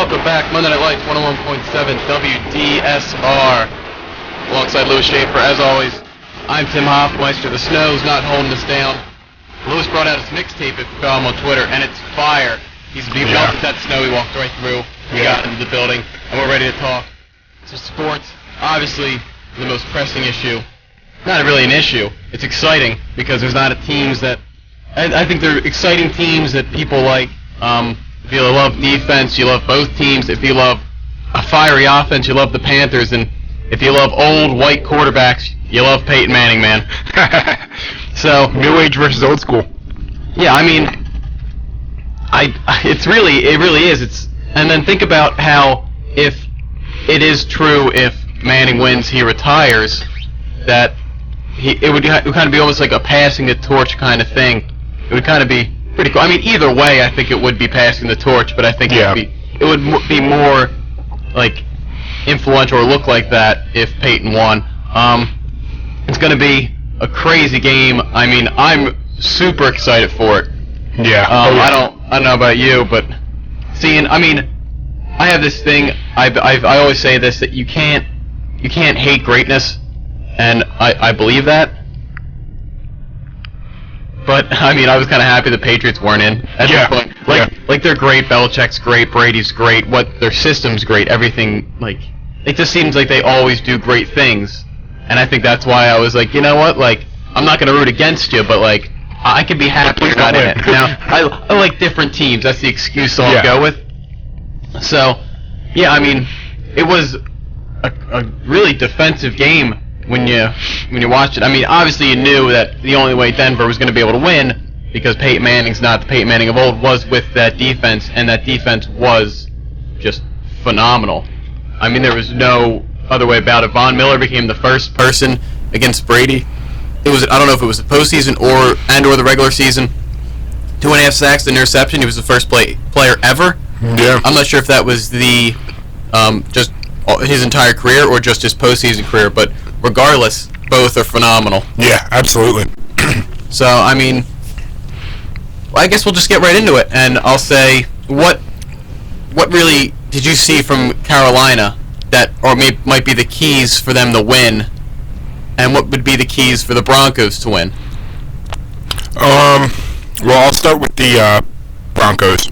welcome back. Monday Night Lights, 101.7 WDSR. Alongside Louis Schaefer, as always, I'm Tim Hoffmeister. The snow's not holding us down. Louis brought out his mixtape, if you follow him on Twitter, and it's fire. He melted that snow, he walked right through. We got into the building, and we're ready to talk. So sports, obviously, the most pressing issue. Not really an issue. It's exciting, because there's not teams that... I think they're exciting teams that people like. If you love defense, you love both teams. If you love a fiery offense, you love the Panthers. And if you love old white quarterbacks, you love Peyton Manning, man. So new age versus old school. Yeah, I mean, it really is. And then think about how if it is true, if Manning wins, he retires, that it would kind of be almost like a passing the torch kind of thing. It would kind of be pretty cool. I mean, either way, I think it would be passing the torch, but I think it would be more like influential or look like that if Peyton won. It's going to be a crazy game. I mean, I'm super excited for it. Yeah. I don't know about you, but I have this thing. I always say this, that you can't hate greatness, and I believe that. But, I mean, I was kind of happy the Patriots weren't in at this point. Like, they're great, Belichick's great, Brady's great, their system's great, everything, like, it just seems like they always do great things. And I think that's why I was like, you know what, like, I'm not going to root against you, but, like, I could be happy you're not in it. Now, I like different teams, that's the excuse I'll go with. So, yeah, I mean, it was a really defensive game. When you watch it, I mean, obviously you knew that the only way Denver was going to be able to win, because Peyton Manning's not the Peyton Manning of old, was with that defense, and that defense was just phenomenal. I mean, there was no other way about it. Von Miller became the first person against Brady. I don't know if it was the postseason or the regular season. 2.5 sacks, an interception. He was the first player ever. Yeah. I'm not sure if that was the just his entire career or just his postseason career, but regardless, both are phenomenal. Yeah, absolutely. So, I mean, I guess we'll just get right into it, and I'll say, what really did you see from Carolina that might be the keys for them to win, and what would be the keys for the Broncos to win? Well, I'll start with the Broncos.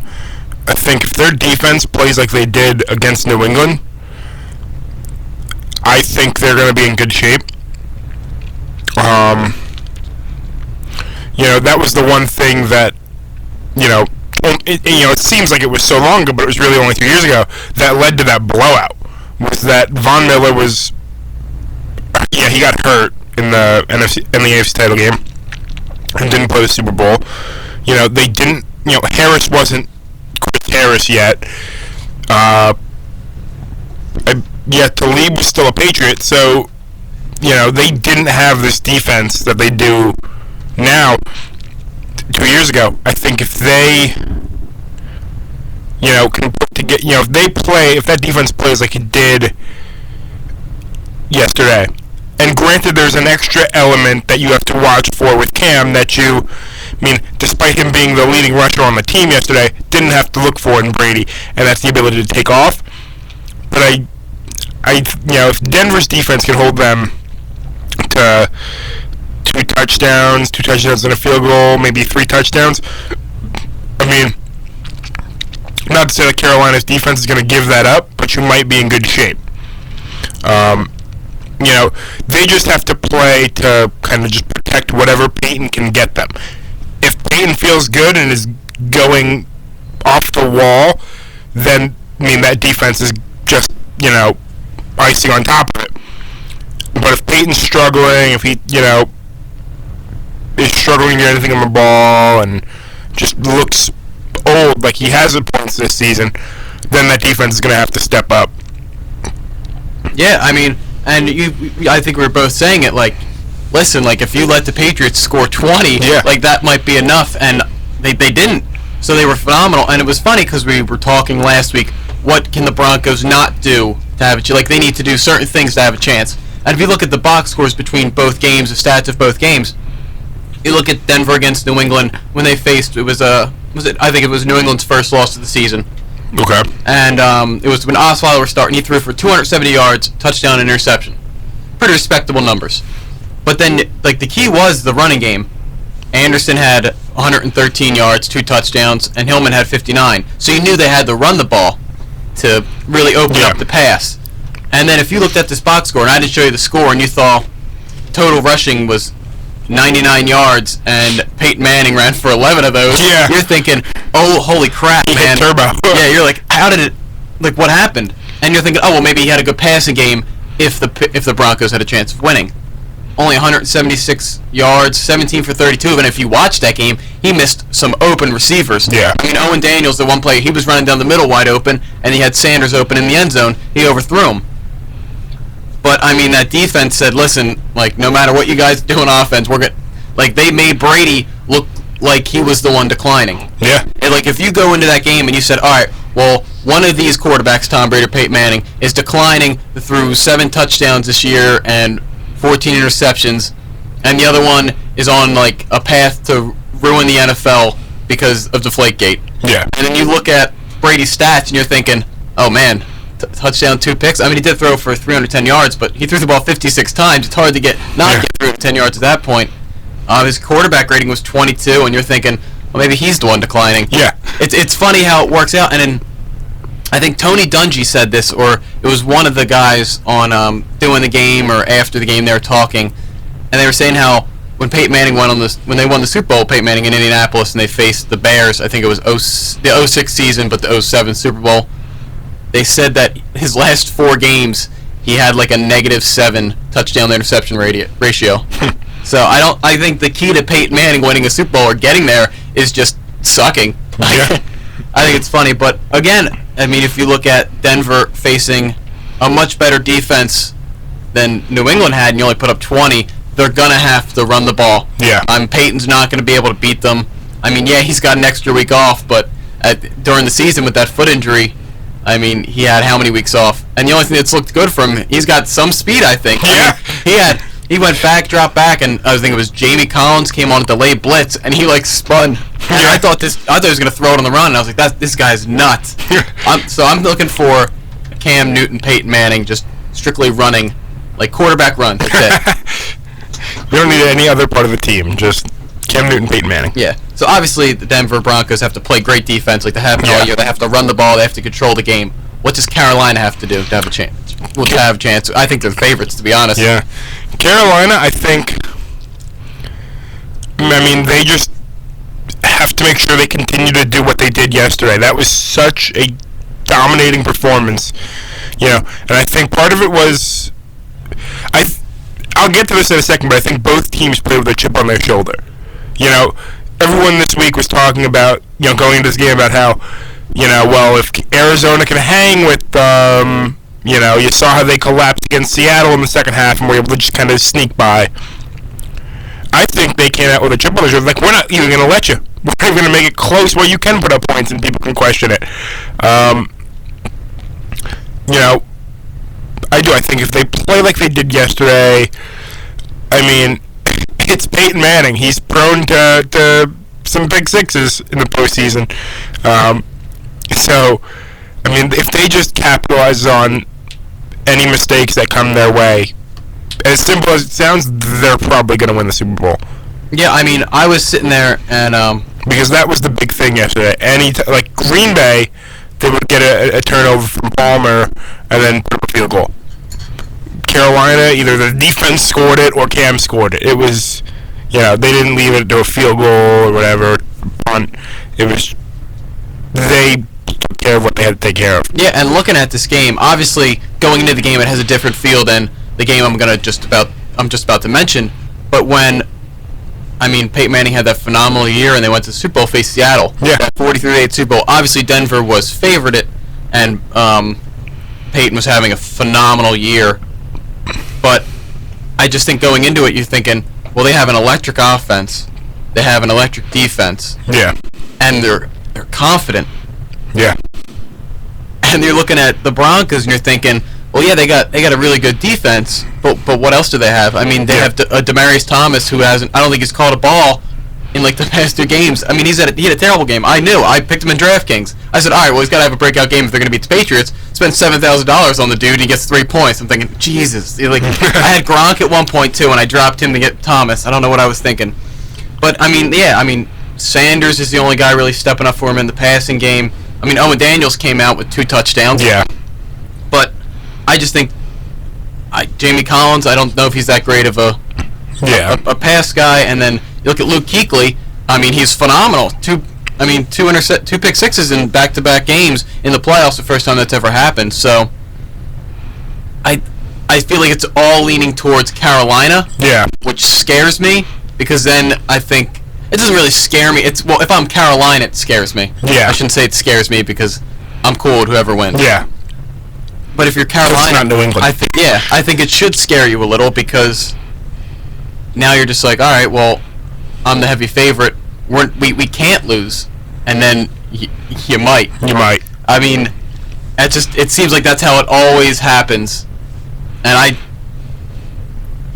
I think if their defense plays like they did against New England, I think they're going to be in good shape. That was the one thing that, it seems like it was so long ago, but it was really only 3 years ago, that led to that blowout. Was that Von Miller he got hurt in the AFC title game and didn't play the Super Bowl. They didn't, Harris wasn't Chris Harris yet. Talib was still a Patriot, so, they didn't have this defense that they do now 2 years ago. I think if they, can put together, if that defense plays like it did yesterday, and granted there's an extra element that you have to watch for with Cam that despite him being the leading rusher on the team yesterday, didn't have to look for in Brady, and that's the ability to take off. But if Denver's defense can hold them to two touchdowns and a field goal, maybe 3 touchdowns, not to say that Carolina's defense is going to give that up, but you might be in good shape. They just have to play to kind of just protect whatever Peyton can get them. If Peyton feels good and is going off the wall, then, that defense is just, icing on top of it. But if Peyton's struggling, if he, is struggling to get anything on the ball and just looks old, like he has at points this season, then that defense is going to have to step up. Yeah, and I think we were both saying it, like, listen, like, if you let the Patriots score 20, like, that might be enough, and they didn't. So they were phenomenal, and it was funny because we were talking last week, what can the Broncos not do to have a chance? Like, they need to do certain things to have a chance. And if you look at the box scores between both games, the stats of both games, you look at Denver against New England when they faced, I think it was New England's first loss of the season. Okay. And it was when Osweiler was starting. He threw for 270 yards, touchdown, and interception. Pretty respectable numbers. But then, like, the key was the running game. Anderson had 113 yards, 2 touchdowns, and Hillman had 59. So you knew they had to run the ball to really open up the pass. And then if you looked at this box score, and I didn't show you the score, and you thought total rushing was 99 yards, and Peyton Manning ran for 11 of those, you're thinking, oh, holy crap, man. Turbo. Yeah, you're like, how did it, like, what happened? And you're thinking, oh, well, maybe he had a good passing game if the Broncos had a chance of winning. Only 176 yards, 17 for 32, and if you watch that game, he missed some open receivers. Yeah. I mean, Owen Daniels, the one play, he was running down the middle wide open, and he had Sanders open in the end zone. He overthrew him. But, I mean, that defense said, listen, like, no matter what you guys do on offense, we're going to... Like, they made Brady look like he was the one declining. Yeah. And, like, if you go into that game and you said, all right, well, one of these quarterbacks, Tom Brady or Peyton Manning, is declining through 7 touchdowns this year and 14 interceptions, and the other one is on, like, a path to ruin the NFL because of Deflategate. Yeah. And then you look at Brady's stats and you're thinking, oh, man, touchdown, 2 picks. I mean, he did throw for 310 yards, but he threw the ball 56 times. It's hard to get 310 yards at that point. His quarterback rating was 22, and you're thinking, well, maybe he's the one declining. Yeah. It's funny how it works out. And then I think Tony Dungy said this, or it was one of the guys on doing the game or after the game they were talking, and they were saying how when Peyton Manning when they won the Super Bowl, Peyton Manning in Indianapolis, and they faced the Bears, I think it was the 06 season, but the 07 Super Bowl, they said that his last 4 games he had like a -7 touchdown to interception ratio. So I think the key to Peyton Manning winning a Super Bowl or getting there is just sucking. Yeah. I think it's funny, but again, I mean, if you look at Denver facing a much better defense than New England had, and you only put up 20, they're gonna have to run the ball. Yeah. Peyton's not gonna be able to beat them. I mean, yeah, he's got an extra week off, but during the season with that foot injury, I mean, he had how many weeks off? And the only thing that's looked good for him, he's got some speed, I think. Yeah. I mean, he went back, dropped back, and I was thinking it was Jamie Collins came on a delayed blitz, and he like spun. And I thought he was gonna throw it on the run, and I was like, this guy's nuts. So I'm looking for Cam Newton, Peyton Manning, just strictly running, like quarterback run. That's it. We don't need any other part of the team. Just Cam Newton, Peyton Manning. Yeah. So obviously the Denver Broncos have to play great defense, like they have been all year. They have to run the ball. They have to control the game. What does Carolina have to do to have a chance? Well, to have a chance, I think they're the favorites, to be honest. Yeah. Carolina, I think. I mean, they just have to make sure they continue to do what they did yesterday. That was such a dominating performance, And I think part of it was, I'll get to this in a second, but I think both teams played with a chip on their shoulder. Everyone this week was talking about, going into this game about how, well, if Arizona can hang with, you saw how they collapsed against Seattle in the second half and were able to just kind of sneak by. I think they came out with a chip on their shoulder. Like, we're not even going to let you. We're not even going to make it close where you can put up points and people can question it. I do. I think if they play like they did yesterday, I mean, it's Peyton Manning. He's prone to some big sixes in the postseason. So, I mean, if they just capitalize on any mistakes that come their way, as simple as it sounds, they're probably going to win the Super Bowl. Yeah, I mean, I was sitting there and because that was the big thing yesterday. Like Green Bay, they would get a turnover from Palmer and then put up a field goal. Carolina, either the defense scored it or Cam scored it. It was, they didn't leave it to a field goal or whatever, punt. It was, they took care of what they had to take care of. Yeah, and looking at this game, obviously going into the game, it has a different feel than the game I'm just about to mention. But when, Peyton Manning had that phenomenal year and they went to the Super Bowl, faced Seattle. Yeah. That 43-8 Super Bowl. Obviously, Denver was favored it, and Peyton was having a phenomenal year. But I just think going into it, you're thinking, well, they have an electric offense, they have an electric defense. Yeah. And they're confident. Yeah. And you're looking at the Broncos and you're thinking, well, yeah, they got a really good defense, but what else do they have? I mean, they have Demaryius Thomas, who hasn't. I don't think he's caught a ball in like the past 2 games. I mean, he had a terrible game. I knew. I picked him in DraftKings. I said, all right, well, he's got to have a breakout game if they're going to beat the Patriots. Spend $7,000 on the dude, he gets 3 points. I'm thinking, Jesus. Like, I had Gronk at one point too, and I dropped him to get Thomas. I don't know what I was thinking, but I mean, yeah, I mean, Sanders is the only guy really stepping up for him in the passing game. I mean, Owen Daniels came out with 2 touchdowns. Yeah. But I just think Jamie Collins, I don't know if he's that great of a pass guy. And then you look at Luke Kuechly. I mean, he's phenomenal. 2 pick sixes in back-to-back games in the playoffs. The first time that's ever happened. So I feel like it's all leaning towards Carolina. Yeah. Which scares me because then I think it doesn't really scare me. If I'm Carolina, it scares me. Yeah. I shouldn't say it scares me because I'm cool with whoever wins. Yeah. But if you're Carolina, it's not New England. I think it should scare you a little because now you're just like, all right, well, I'm the heavy favorite. We can't lose, and then you might. You might. I mean, it seems like that's how it always happens, and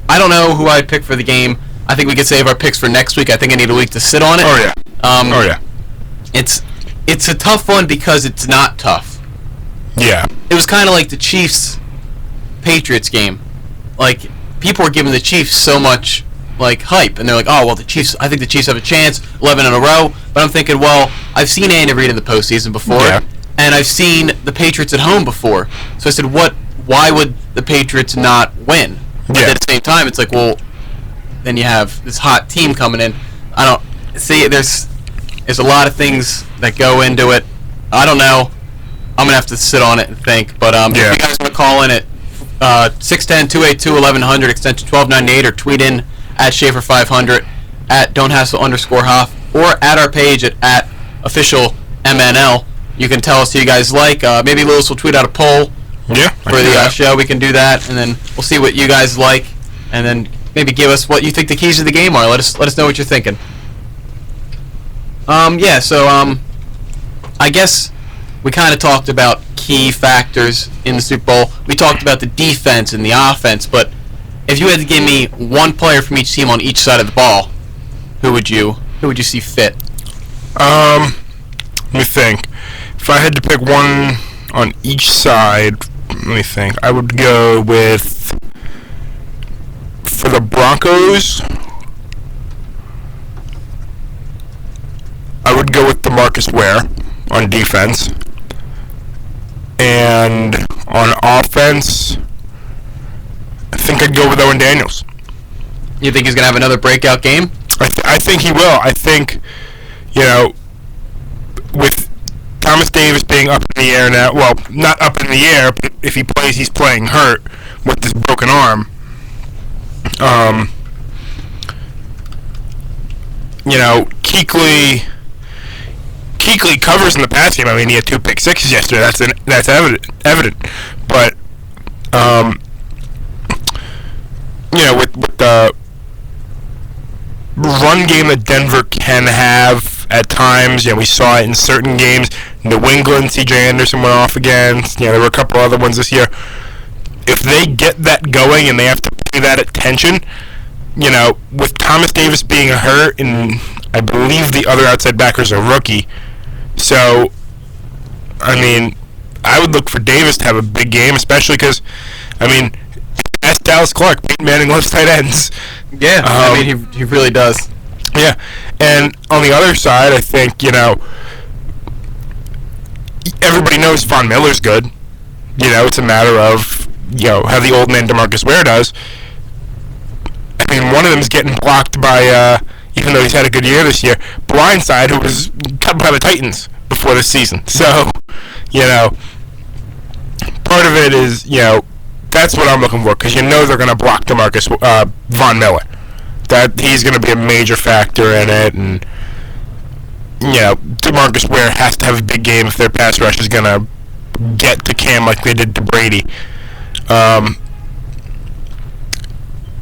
I don't know who I'd pick for the game. I think we could save our picks for next week. I think I need a week to sit on it. Oh yeah. Oh yeah. It's a tough one because it's not tough. Yeah. It was kind of like the Chiefs-Patriots game. Like, people were giving the Chiefs so much, like, hype. And they're like, oh, well, I think the Chiefs have a chance, 11 in a row. But I'm thinking, well, I've seen Andy Reid in the postseason before. Yeah. And I've seen the Patriots at home before. So I said, why would the Patriots not win? But at the same time, it's like, well, then you have this hot team coming in. I don't... See, there's a lot of things that go into it. I don't know. I'm going to have to sit on it and think. But if you guys want to call in at 610-282-1100, extension 1298, or tweet in at Schaefer500, at Don'tHassle_Hoff, or at our page at officialMNL. You can tell us who you guys like. Maybe Lewis will tweet out a poll for the show. We can do that, and then we'll see what you guys like, and then maybe give us what you think the keys to the game are. Let us know what you're thinking. I guess we kind of talked about key factors in the Super Bowl. We talked about the defense and the offense, but if you had to give me one player from each team on each side of the ball, who would you see fit? Let me think. If I had to pick one on each side, let me think. I would go with, for the Broncos, I would go with DeMarcus Ware on defense. And on offense, I think I'd go with Owen Daniels. You think he's going to have another breakout game? I think he will. I think, with Thomas Davis being up in the air now, well, not up in the air, but if he plays, he's playing hurt with this broken arm. Kuechly covers in the pass game. I mean, he had 2 pick sixes yesterday. That's evident. But with the run game that Denver can have at times, we saw it in certain games. New England, C.J. Anderson went off again. There were a couple other ones this year. If they get that going and they have to pay that attention, with Thomas Davis being hurt, and I believe the other outside backers are rookie. So, I mean, I would look for Davis to have a big game, especially because, ask Dallas Clark, Peyton Manning loves tight ends. Yeah, he really does. Yeah, and on the other side, I think, everybody knows Von Miller's good. It's a matter of, how the old man DeMarcus Ware does. One of them is getting blocked by, even though he's had a good year this year, Blindside, who was cut by the Titans before this season. So, part of it is, that's what I'm looking for, because they're going to block Von Miller. That he's going to be a major factor in it, and, DeMarcus Ware has to have a big game if their pass rush is going to get to Cam like they did to Brady.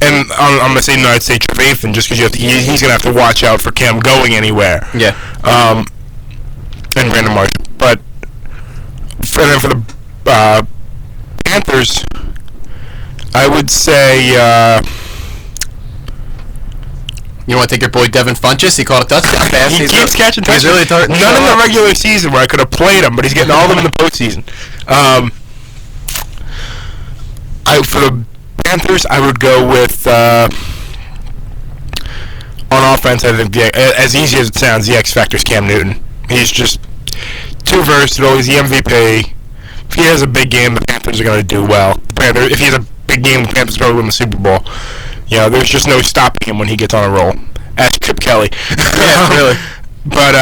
And I'm going to say no, I'd say Trevathan, just because he's going to have to watch out for Cam going anywhere. Yeah. And Brandon Marshall. But for the Panthers, I would say You want to take your boy Devin Funchess? He caught a touchdown pass. He keeps catching touchdowns. He's really starting to None in show the up. regular season where I could have played him, but he's getting all of them in the postseason. For the Panthers, I would go with on offense. I think as easy as it sounds, the X factor is Cam Newton. He's just too versatile. He's the MVP. If he has a big game, the Panthers are going to do well. If he has a big game, the Panthers probably win the Super Bowl. There's just no stopping him when he gets on a roll. Ask Chip Kelly. Yeah, really. But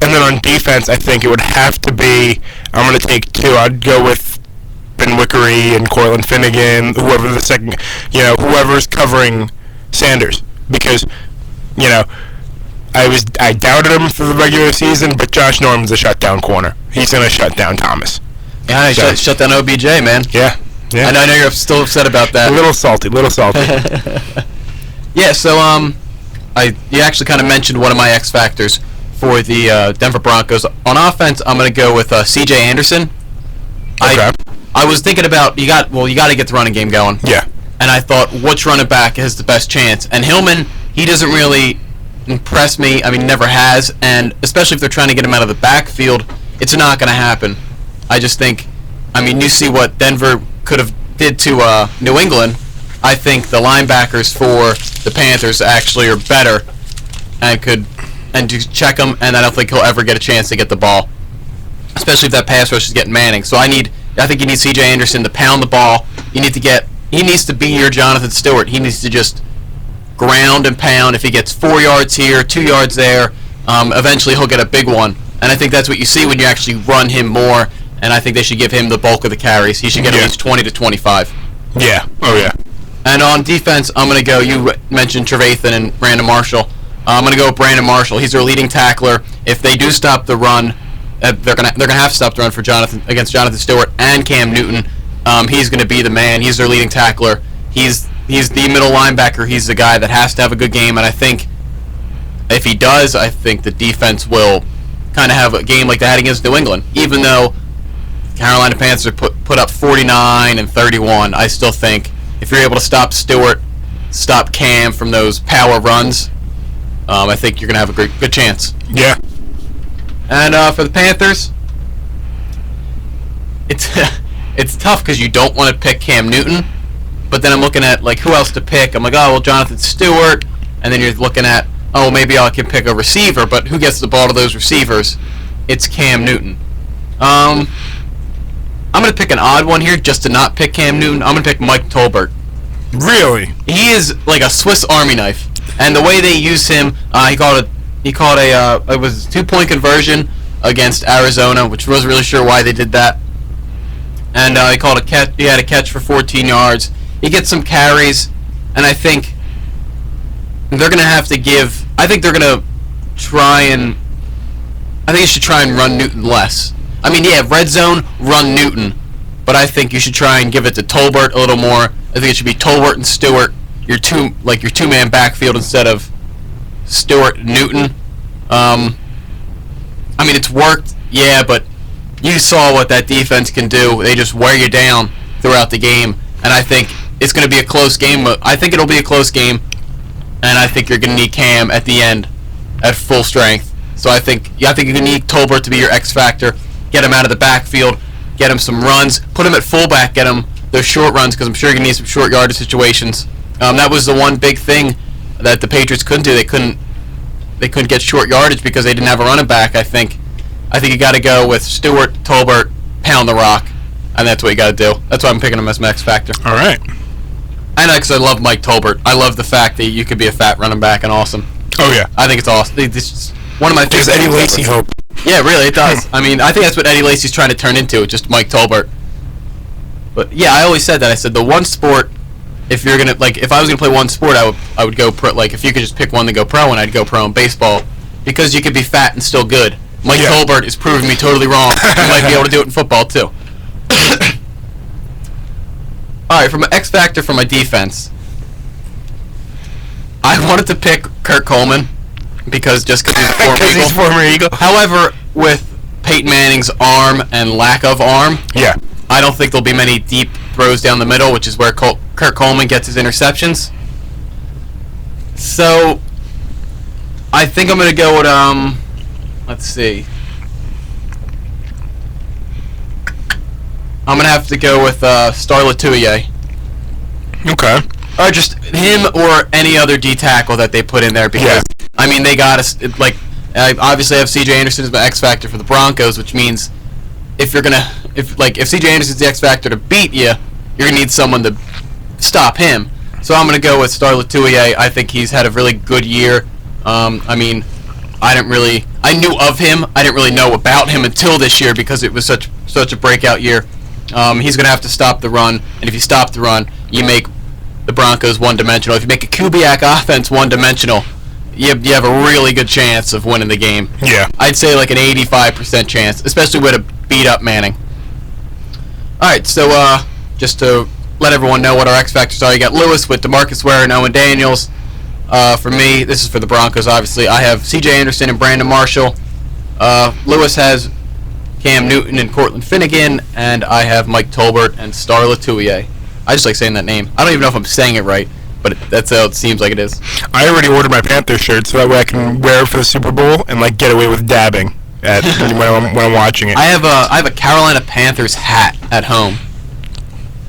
and then on defense, I think it would have to be. I'm going to take two. I'd go with Ben Wickery and Cortland Finnegan, whoever's covering Sanders, because I doubted him for the regular season, but Josh Norman's a shutdown corner. He's going to shut down Thomas. Yeah, he shut down OBJ, man. Yeah. And I know you're still upset about that. A little salty. Yeah, so you actually kind of mentioned one of my X factors for the Denver Broncos. On offense, I'm going to go with C.J. Anderson. Okay. I was thinking about you got to get the running game going. Yeah. And I thought, which running back has the best chance? And Hillman, he doesn't really impress me. I mean, never has. And especially if they're trying to get him out of the backfield, it's not going to happen. I just think, you see what Denver could have did to New England. I think the linebackers for the Panthers actually are better and to check him, and I don't think he'll ever get a chance to get the ball, especially if that pass rush is getting Manning. So I think you need C.J. Anderson to pound the ball. He needs to be your Jonathan Stewart. He needs to just ground and pound. If he gets 4 yards here, 2 yards there, eventually he'll get a big one. And I think that's what you see when you actually run him more, and I think they should give him the bulk of the carries. He should get at least 20 to 25. Yeah. Oh, yeah. And on defense, I'm going to go, you mentioned Trevathan and Brandon Marshall. I'm going to go with Brandon Marshall. He's their leading tackler. If they do stop the run, they're going to have to stop the run for against Jonathan Stewart and Cam Newton. He's going to be the man. He's their leading tackler. He's the middle linebacker. He's the guy that has to have a good game, and I think if he does, I think the defense will kind of have a game like they had against New England. Even though Carolina Panthers put up 49 and 31, I still think if you're able to stop Stewart, stop Cam from those power runs, I think you're going to have a good chance. Yeah. And for the Panthers, it's tough because you don't want to pick Cam Newton, but then I'm looking at who else to pick. I'm like, oh, well, Jonathan Stewart, and then you're looking at, oh, maybe I can pick a receiver, but who gets the ball to those receivers? It's Cam Newton. I'm going to pick an odd one here just to not pick Cam Newton. I'm going to pick Mike Tolbert. Really? He is like a Swiss Army knife, and the way they use him, he called a 2-point conversion against Arizona, which wasn't really sure why they did that. And he called a catch. He had a catch for 14 yards. He gets some carries, and I think they're going to have to give. I think they're going to try and. I think you should try and run Newton less. Red zone, run Newton, but I think you should try and give it to Tolbert a little more. I think it should be Tolbert and Stewart, your two-man backfield instead of Stewart and Newton. It's worked, yeah, but you saw what that defense can do. They just wear you down throughout the game, and I think it's going to be a close game. I think it'll be a close game, and I think you're going to need Cam at the end at full strength. So I think you're going to need Tolbert to be your X factor. Get him out of the backfield, get him some runs, put him at fullback, get him those short runs because I'm sure you're going to need some short yardage situations. That was the one big thing that the Patriots couldn't do. They couldn't get short yardage because they didn't have a running back. I think you got to go with Stewart, Tolbert, pound the rock, and that's what you got to do. That's why I'm picking him as my X factor. All right. I know because I love Mike Tolbert. I love the fact that you could be a fat running back and awesome. Oh yeah. I think it's awesome. It's one of my favorites. Gives Eddie Lacy hope. Yeah, really, it does. I think that's what Eddie Lacy's trying to turn into, just Mike Tolbert. But yeah, I always said that. I said the one sport, if you're gonna if I was gonna play one sport, I would go pro. If you could just pick one to go pro, and I'd go pro in baseball, because you could be fat and still good. Mike Tolbert is proving me totally wrong. You might be able to do it in football too. All right, from an X factor for my defense, I wanted to pick Kurt Coleman because he's a former Eagle. However, with Peyton Manning's arm and lack of arm, I don't think there'll be many deep throws down the middle, which is where Kurt Coleman gets his interceptions. So, I think I'm gonna go with let's see. I'm gonna have to go with Star Latulier. Okay. Or just him or any other D tackle that they put in there because I mean they got us like I obviously have C.J. Anderson as my X factor for the Broncos, which means if C.J. Anderson's the X factor to beat you, you're gonna need someone to stop him. So I'm gonna go with Star Latulier. I think he's had a really good year. I mean, I knew of him. I didn't really know about him until this year because it was such a breakout year. He's gonna have to stop the run, and if you stop the run, you make the Broncos one-dimensional. If you make a Kubiak offense one-dimensional, you have a really good chance of winning the game. Yeah. I'd say like an 85% chance, especially with a beat-up Manning. All right, so just to let everyone know what our X factors are, you got Lewis with DeMarcus Ware and Owen Daniels. For me, this is for the Broncos, obviously. I have C.J. Anderson and Brandon Marshall. Lewis has Cam Newton and Cortland Finnegan, and I have Mike Tolbert and Star Latulier. I just like saying that name. I don't even know if I'm saying it right, but that's how it seems like it is. I already ordered my Panthers shirt so that way I can wear it for the Super Bowl and like get away with dabbing when I'm watching it. I have a Carolina Panthers hat at home,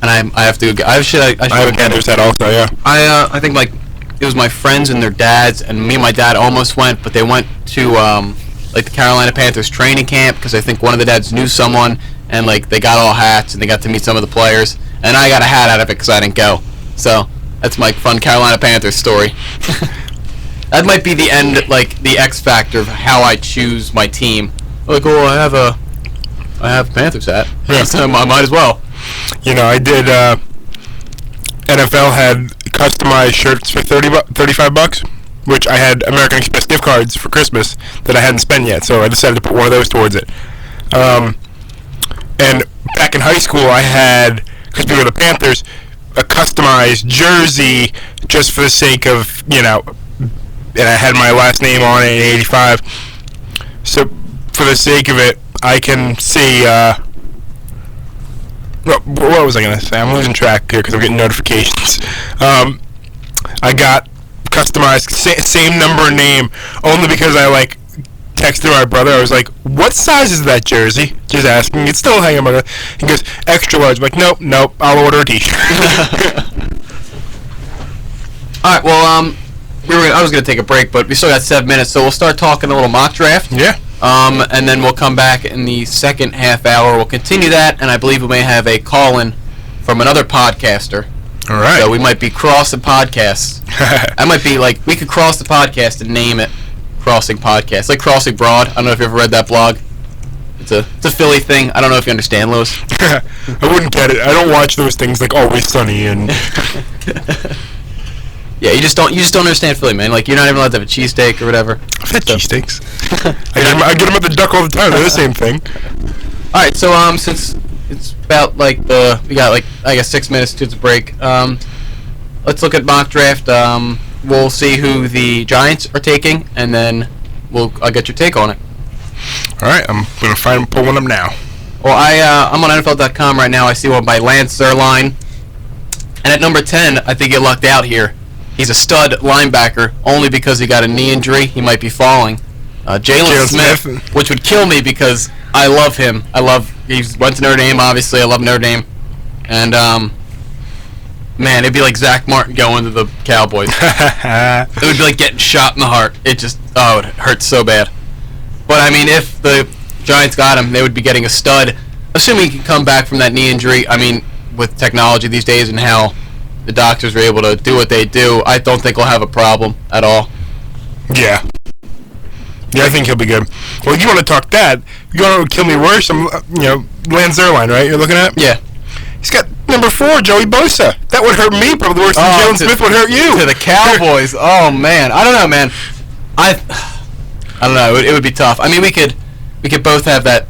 and I have to. I have a Panthers hat also. Yeah. I think like it was my friends and their dads, and me and my dad almost went, but they went to like the Carolina Panthers training camp because I think one of the dads knew someone, and like they got all hats and they got to meet some of the players. And I got a hat out of it because I didn't go. So, that's my fun Carolina Panthers story. That might be the end, like, the X factor of how I choose my team. Like, oh, I have a Panthers hat. Yeah. So I might as well. You know, I did, NFL had customized shirts for $35, which I had American Express gift cards for Christmas that I hadn't spent yet, so I decided to put one of those towards it. And back in high school, I had, because we were the Panthers, a customized jersey just for the sake of, you know, and I had my last name on it in 85. So, for the sake of it, I can see, what was I going to say? I'm losing track here because I'm getting notifications. I got customized, same number and name, only because I, like, texted my brother. I was like, what size is that jersey? Just asking. It's still hanging on. He goes, extra large. I'm like, nope, I'll order a t-shirt. Alright, well, I was going to take a break, but we still got 7 minutes, so we'll start talking a little mock draft. Yeah. And then we'll come back in the second half hour. We'll continue that, and I believe we may have a call-in from another podcaster. All right. So we might be crossing podcasts. I might be like, we could cross the podcast and name it Crossing Podcast. Like Crossing Broad. I don't know if you ever read that blog. It's a Philly thing. I don't know if you understand, Lewis. I wouldn't get it. I don't watch those things like Always Sunny and... Yeah, you just don't understand Philly, man. Like, you're not even allowed to have a cheesesteak or whatever. I've had cheesesteaks. I get them at the Duck all the time. They're the same thing. Alright, so since it's about like we got like I guess 6 minutes to the break. Let's look at mock draft. We'll see who the Giants are taking, and then I'll get your take on it. All right, I'm gonna pull one up now. Well, I'm on NFL.com right now. I see one by Lance Zierlein, and at number 10, I think he lucked out here. He's a stud linebacker only because he got a knee injury. He might be falling. Jalen Smith, which would kill me because I love him. He went to Notre Dame, obviously. I love Notre Dame. And, man, it'd be like Zach Martin going to the Cowboys. It would be like getting shot in the heart. It hurts so bad. But, I mean, if the Giants got him, they would be getting a stud. Assuming he can come back from that knee injury, I mean, with technology these days and how the doctors are able to do what they do, I don't think he'll have a problem at all. Yeah. Yeah, I think he'll be good. Well, you want to talk that? You want to kill me worse? Lance Zierlein, right? You're looking at? Yeah. He's got number 4, Joey Bosa. That would hurt me probably worse than Jalen Smith would hurt you. To the Cowboys. Oh man, I don't know, man. I don't know. It would be tough. I mean, we could both have that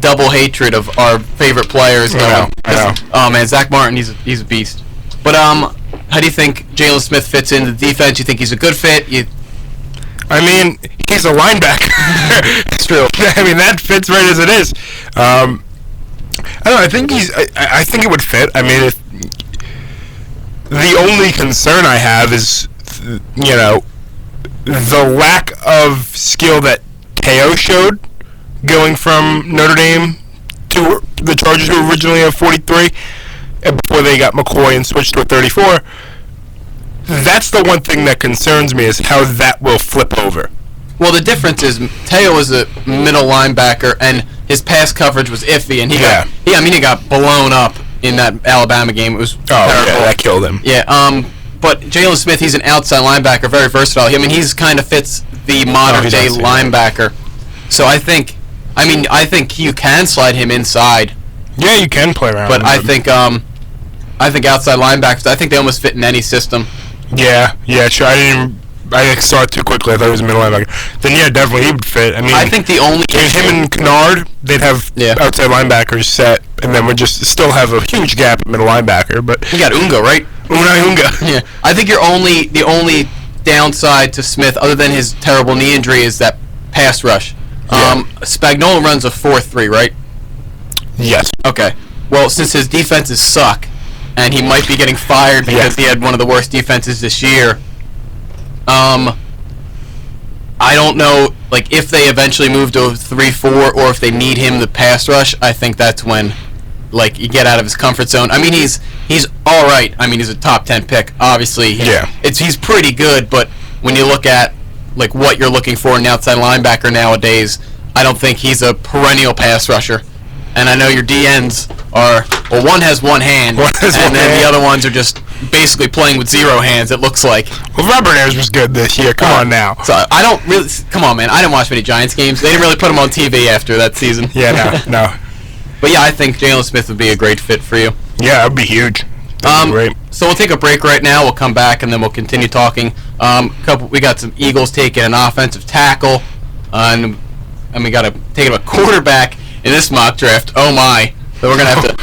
double hatred of our favorite players. I know. Oh man, Zach Martin, he's a beast. But how do you think Jalen Smith fits into the defense? You think he's a good fit? I mean, he's a linebacker. It's true. I mean, that fits right as it is. I don't know. I think it would fit. I mean, the only concern I have is you know, the lack of skill that Teo showed going from Notre Dame to the Chargers, who were originally at 43, and before they got McCoy and switched to a 34, that's the one thing that concerns me, is how that will flip over. Well, the difference is Teo was a middle linebacker, and his pass coverage was iffy, and he got blown up in that Alabama game. It was terrible. Yeah, that killed him. Yeah, but Jalen Smith, he's an outside linebacker, very versatile. I mean, he's kind of fits the modern day linebacker. So I think you can slide him inside. Yeah, you can play around. But I think outside linebackers, I think they almost fit in any system. Yeah, sure. I saw it too quickly. I thought it was a middle linebacker. Then yeah, definitely he would fit. I mean, I think the only him and Kennard, they'd have outside linebackers set, and then would just still have a huge gap at middle linebacker. But you got Unga, right? Unga. Yeah, I think the only downside to Smith, other than his terrible knee injury, is that pass rush. Yeah. Spagnuolo runs a 4-3, right? Yes. Okay. Well, since his defenses suck, and he might be getting fired because he had one of the worst defenses this year. I don't know, like, if they eventually move to a 3-4 or if they need him to pass rush. I think that's when, like, you get out of his comfort zone. I mean, he's all right. I mean, he's a top 10 pick, obviously. He's pretty good, but when you look at, like, what you're looking for in an outside linebacker nowadays, I don't think he's a perennial pass rusher. And I know your DNs are, well, one has one hand, the other ones are just basically playing with zero hands, it looks like. Well, Robert Ayers was good this year. Come on now. So I don't really, come on, man. I didn't watch many Giants games. They didn't really put him on TV after that season. Yeah, no. But yeah, I think Jalen Smith would be a great fit for you. Yeah, that would be huge. That'd be great. So we'll take a break right now. We'll come back, and then we'll continue talking. We got some Eagles taking an offensive tackle, and we got to take a quarterback in this mock draft. Oh my! So we're gonna have to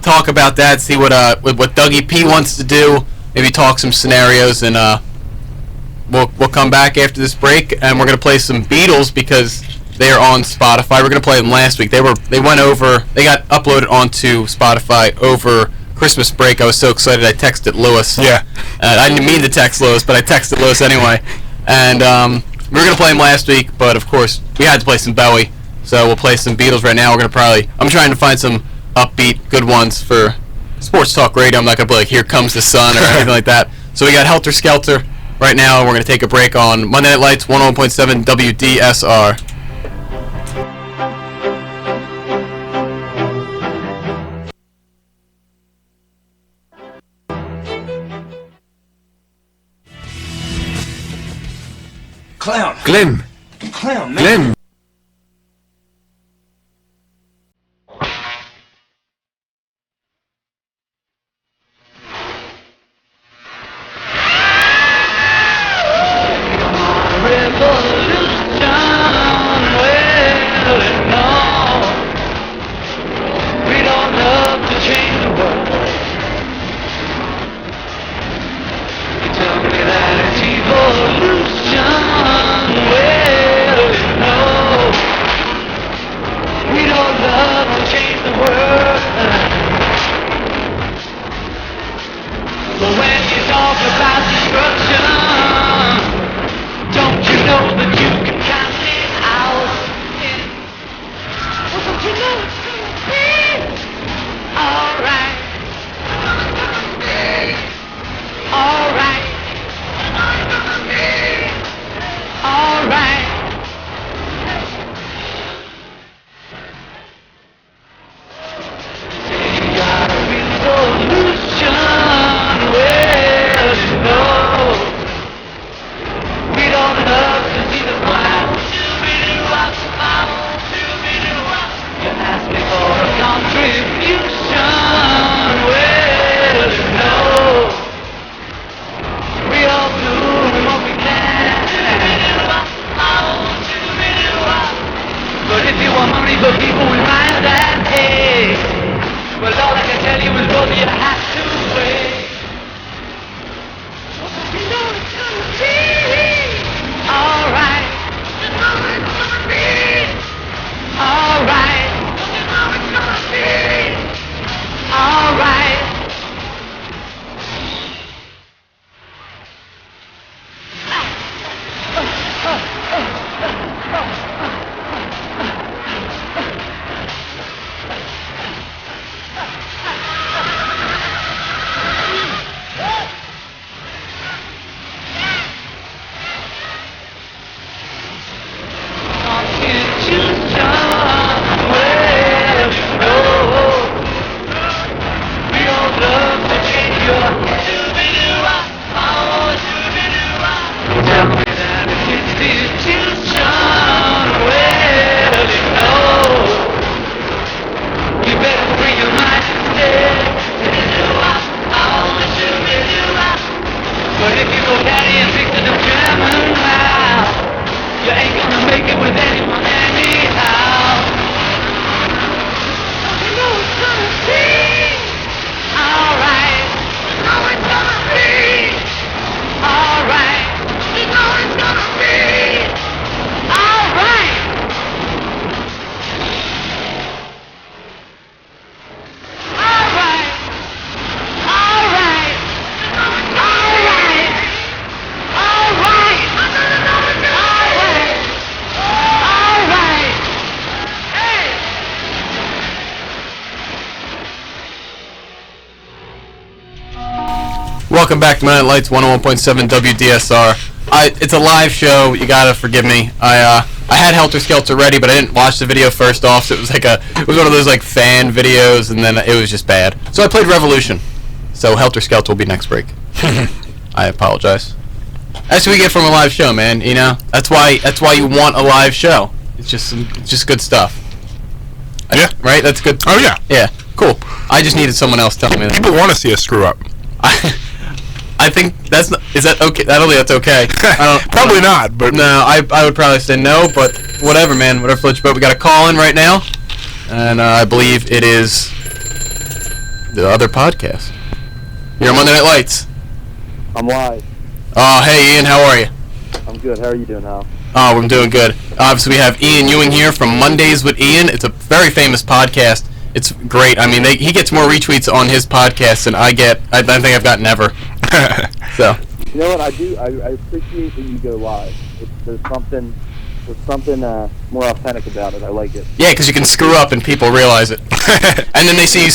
talk about that, see what Dougie P wants to do, maybe talk some scenarios, and we'll come back after this break, and we're gonna play some Beatles because they are on Spotify. We're gonna play them last week. They got uploaded onto Spotify over Christmas break. I was so excited I texted Lewis. Yeah. I didn't mean to text Lewis, but I texted Lewis anyway. And we were gonna play him last week, but of course we had to play some Bowie. So we'll play some Beatles right now. I'm trying to find some upbeat, good ones for sports talk radio. I'm not going to play like Here Comes the Sun or anything like that. So we got Helter Skelter right now, and we're going to take a break on Monday Night Lights 101.7 WDSR. Glenn. Tell me that it's evolution. Well, no. Welcome back to Midnight Lights 101.7 WDSR. It's a live show. You gotta forgive me. I had Helter Skelter ready, but I didn't watch the video first off. So it was one of those like fan videos, and then it was just bad. So I played Revolution. So Helter Skelter will be next break. I apologize. That's what we get from a live show, man. You know, that's why you want a live show. It's just good stuff. Yeah. Right. That's good. Oh yeah. Yeah. Cool. I just needed someone else telling me that. People want to see us screw up. I think is that okay? I don't think that's okay. Probably not, but no, I would probably say no, but whatever, man. Whatever floats your boat. We got a call in right now, and I believe it is the other podcast. You're on Monday Night Lights. I'm live. Oh, hey, Ian, how are you? I'm good. How are you doing, Hal? Oh, I'm doing good. Obviously, we have Ian Ewing here from Mondays with Ian. It's a very famous podcast. It's great. I mean, he gets more retweets on his podcast than I get. I think I've gotten ever. So. You know what I do? I appreciate when you go live. There's something more authentic about it. I like it. Yeah, because you can screw up and people realize it. And then they see you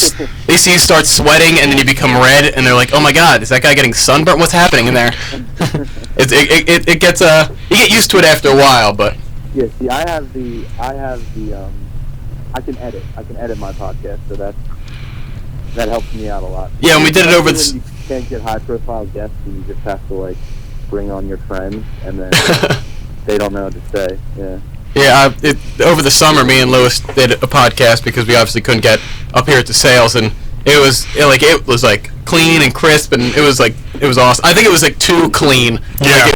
start sweating, and then you become red, and they're like, "Oh my God, is that guy getting sunburnt? What's happening in there?" It gets you get used to it after a while, but. Yeah. See, I can edit my podcast, so that helps me out a lot. Yeah, and we did it over this. You can't get high-profile guests, and you just have to like bring on your friends, and then they don't know what to say. Yeah. Yeah, over the summer, me and Lewis did a podcast because we obviously couldn't get up here at the sales, and it was clean and crisp, and it was awesome. I think it was like too clean. Yeah.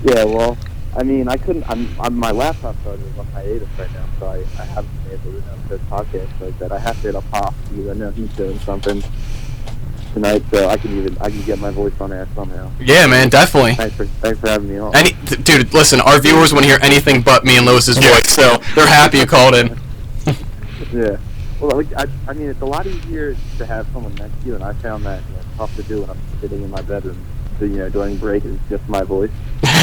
Yeah. Well, I mean, I couldn't. My laptop charger is on hiatus right now, so I haven't been able to do a podcast like that. I have to hit a pop because I know he's doing something tonight, so I can get my voice on air somehow. Yeah, man, definitely. Thanks for having me on. Dude, listen, our viewers want to hear anything but me and Lewis's voice, so they're happy you called in. Yeah. Well, I mean, it's a lot easier to have someone next to you, and I found that tough to do when I'm sitting in my bedroom. So, during break, it's just my voice.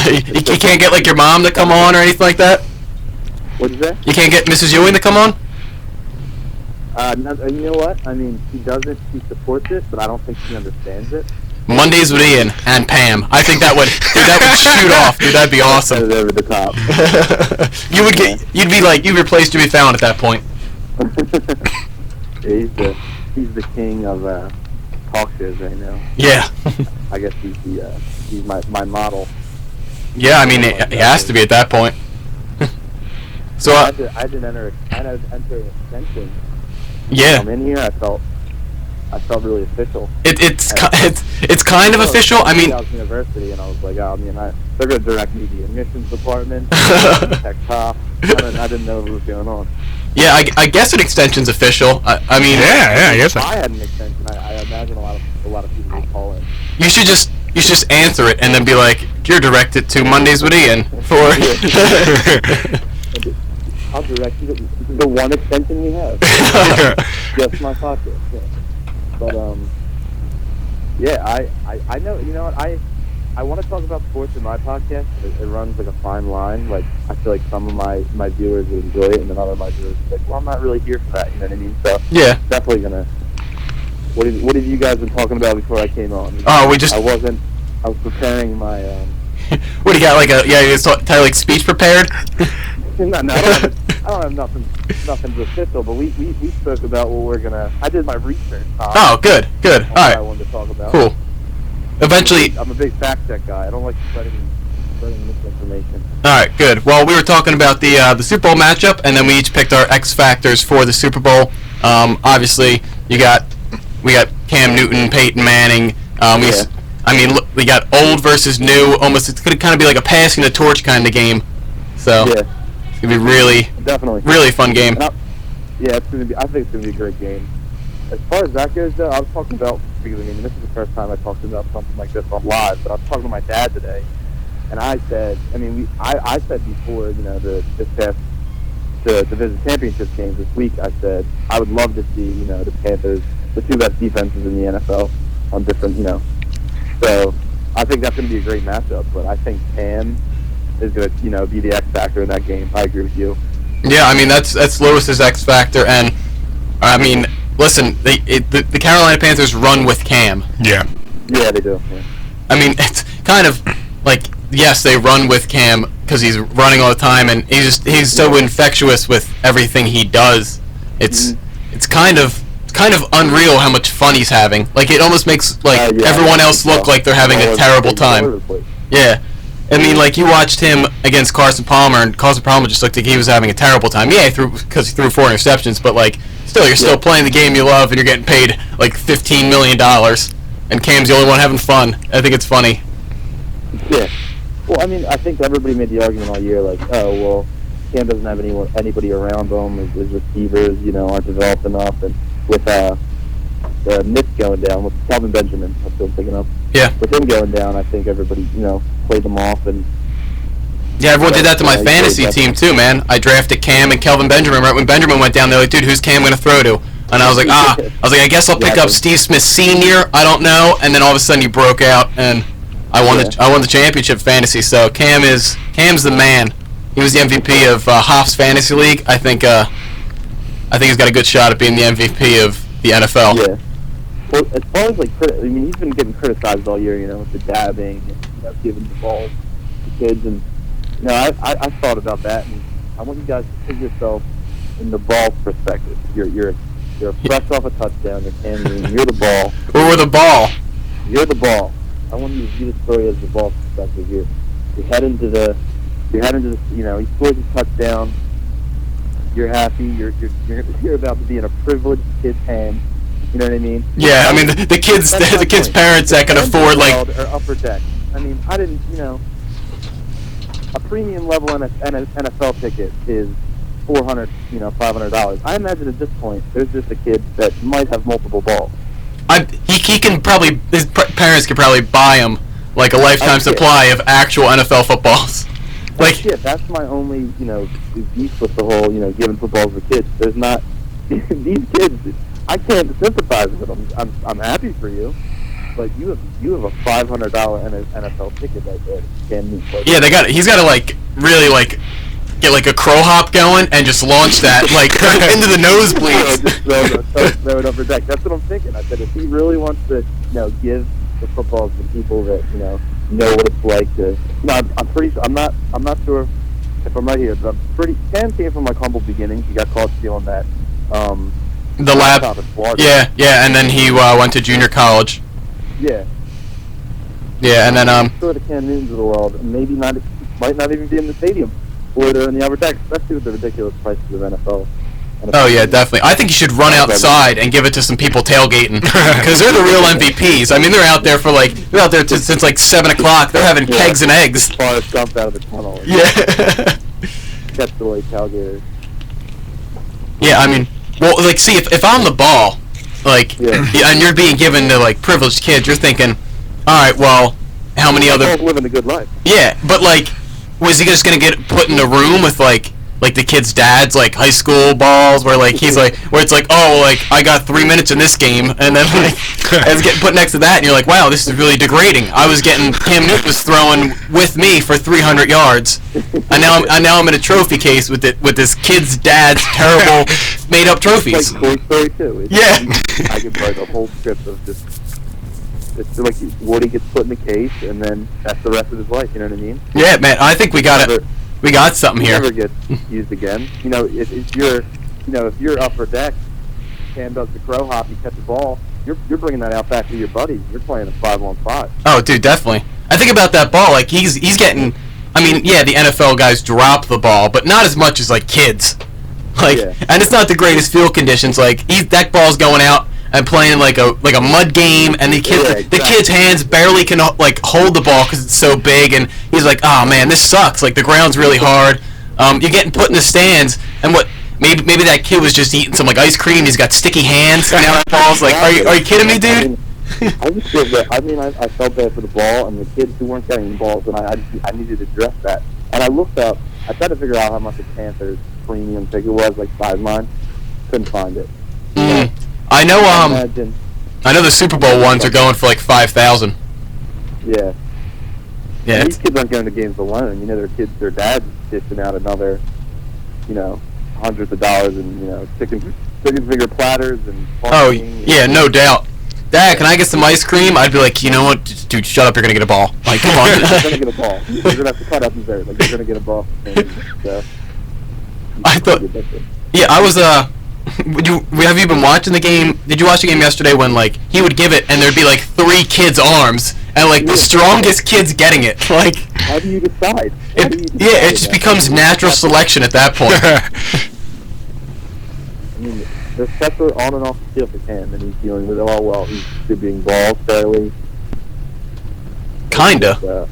You can't get like your mom to come on or anything like that? What'd you say? You can't get Mrs. Ewing to come on? You know what? I mean, she doesn't. She supports it, but I don't think she understands it. Mondays with Ian and Pam. I think that would shoot off, dude. That'd be awesome. That is over the top. You'd replace Jimmy Fallon at that point. Yeah, he's the king of talk shows right now. Yeah. I guess he's my model. Yeah, I mean, he has to be at that point. So I had to enter an extension. Yeah. I'm in here. I felt really official. It's kind of official. I mean, I was university, and I was like, they're gonna direct me to the admissions department, tech top. I didn't know what was going on. Yeah, I guess an extension's official. I mean, yeah, I guess. If I had an extension, I imagine a lot of people would call in. You should just answer it and then be like, "You're directed to Mondays with Ian for." I'll direct you to the one extension we have. Just my podcast. Yeah. But yeah, I know. You know what? I want to talk about sports in my podcast. It runs like a fine line. Like I feel like some of my viewers would enjoy it, and then other of my viewers would be like, "Well, I'm not really here for that." You know what I mean? So yeah, definitely gonna. What have you guys been talking about before I came on? Oh, I was preparing my. What do you got? Like you title like speech prepared? No, I don't have nothing official, but we spoke about what we're gonna. I did my research. Oh, good. All right. I wanted to talk about. Cool. Eventually. I'm a big fact check guy. I don't like spreading misinformation. All right, good. Well, we were talking about the Super Bowl matchup, and then we each picked our X factors for the Super Bowl. Obviously, we got Cam Newton, Peyton Manning. Look, we got old versus new. Almost, it's gonna kind of be like a passing the torch kind of game. So yeah, it's gonna be really fun game. It's gonna be. I think it's gonna be a great game. As far as that goes, though, I was talking about, because this is the first time I talked about something like this on live, but I was talking to my dad today, and I said, I said before, the division championship games this week, I said I would love to see, the Panthers, the two best defenses in the NFL, on different, so I think that's going to be a great matchup. But I think Cam is going to, be the X factor in that game. I agree with you. Yeah, that's Lewis's X factor, and listen, the Carolina Panthers run with Cam. Yeah. Yeah, they do. Yeah. It's kind of like, yes, they run with Cam because he's running all the time, and he's so infectious with everything he does. It's kind of unreal how much fun he's having. Like, it almost makes everyone else look like they're having a terrible time. Yeah. You watched him against Carson Palmer, and Carson Palmer just looked like he was having a terrible time. Yeah, because he threw 4 interceptions, but still, you're still playing the game you love, and you're getting paid $15 million, and Cam's the only one having fun. I think it's funny. Yeah. Well, I think everybody made the argument all year, Cam doesn't have anybody around him. His receivers, aren't developed enough, and with the Knicks going down, with Kelvin Benjamin, I'm still picking up. Yeah. With him going down, I think everybody, played them off, and. Yeah, everyone did that to my fantasy team too, man. I drafted Cam and Kelvin Benjamin. Right when Benjamin went down, they're like, "Dude, who's Cam gonna throw to?" And I was like, I guess I'll pick up Steve Smith Sr. I don't know. And then all of a sudden, he broke out, and I won the championship fantasy. So Cam's the man. He was the MVP of Hoff's fantasy league. I think he's got a good shot at being the MVP of the NFL. Yeah. Well, as far as he's been getting criticized all year, with the dabbing and giving the ball to kids, and I thought about that, and I want you guys to put yourself in the ball's perspective. You're fresh off a touchdown. You're the ball. We're the ball. You're the ball. I want you to view the story as the ball's perspective. You're heading to the. He scores a touchdown. You're happy. You're about to be in a privileged kid's hand. You know what I mean? Yeah, the kids' parents that can afford or upper deck. I didn't. A premium level NFL ticket is $400, $500. I imagine at this point there's just a kid that might have multiple balls. He can probably, his parents could probably buy him a lifetime supply of actual NFL footballs. That's my only beef with the whole giving footballs to kids. There's not these kids. I can't sympathize with them. I'm happy for you. But you have a $500 NFL ticket right there. Yeah, he's got to really get a crow hop going and just launch that into the nosebleeds. Just throw it over deck. That's what I'm thinking. I said if he really wants to give the footballs to people that know what it's like to. I'm not sure if I'm right here, but Cam came from humble beginnings. He got caught stealing that. The lab. Yeah, and then he went to junior college. Yeah. Yeah, and then sure the Cam Newtons of the world, and might not even be in the stadium, or they're in the upper deck, especially with the ridiculous prices of NFL. Oh yeah, definitely. I think you should run outside and give it to some people tailgating, because they're the real MVPs. They're out there since 7 o'clock. They're having kegs and eggs. Forrest Gump out of the tunnel. Yeah. Catch the tailgaters. Yeah, see, if I'm the ball. And you're being given to privileged kids, you're thinking, all right, well, how many other living a good life? Yeah, but was he just gonna get put in a room with the kids' dads, high school balls, where he's where it's I got 3 minutes in this game, and then I was getting put next to that, and you're like, wow, this is really degrading. I was getting Cam Newton was throwing with me for 300 yards, and now I'm in a trophy case with this kid's dad's terrible made up trophies. It's like Toy Story 2. I could write a whole script of just. It's Woody gets put in the case, and then that's the rest of his life. You know what I mean? Yeah, man. I think we gotta We got something here. Never gets used again. You know, if you're, if you're upper deck, Cam does the crow hop, you catch the ball. You're bringing that out back to your buddy. You're playing a 5-on-5. Oh, dude, definitely. I think about that ball. Like he's getting. I mean, yeah, the NFL guys drop the ball, but not as much as like kids. Like, and it's not the greatest field conditions. Like that ball's going out and playing like a mud game, and the kid's hands barely can like hold the ball because it's so big, and he's like, oh man, this sucks. Like the ground's really hard. You're getting put in the stands, and what? Maybe that kid was just eating some like ice cream. He's got sticky hands. And now that ball's like, are you kidding me, dude? I just feel bad. I mean, I felt bad for the ball and the kids who weren't getting the balls, and I needed to address that. And I looked up. I tried to figure out how much a Panthers premium ticket was, like sideline. Couldn't find it. I know. I know the Super Bowl ones are going for like $5,000. Yeah. Yeah. And these kids aren't going to games alone. You know, their dad's dishing out another, hundreds of dollars and chicken finger platters and. Oh yeah, no doubt. Dad, can I get some ice cream? I'd be like, you know what, dude, shut up. You're gonna get a ball. Like, come on. You're gonna get a ball. You're gonna have to cut up his dirt. Like, you're gonna get a ball. So, I thought. Yeah, I was. Have you been watching the game? Did you watch the game yesterday when like he would give it and there'd be like 3 kids' arms and like the strongest kid's getting it? Like. How do you decide? It just becomes natural selection at that point. I mean, there's pressure on and off the field for Cam, and he's dealing with it all well. He's distributing balls fairly. Kinda.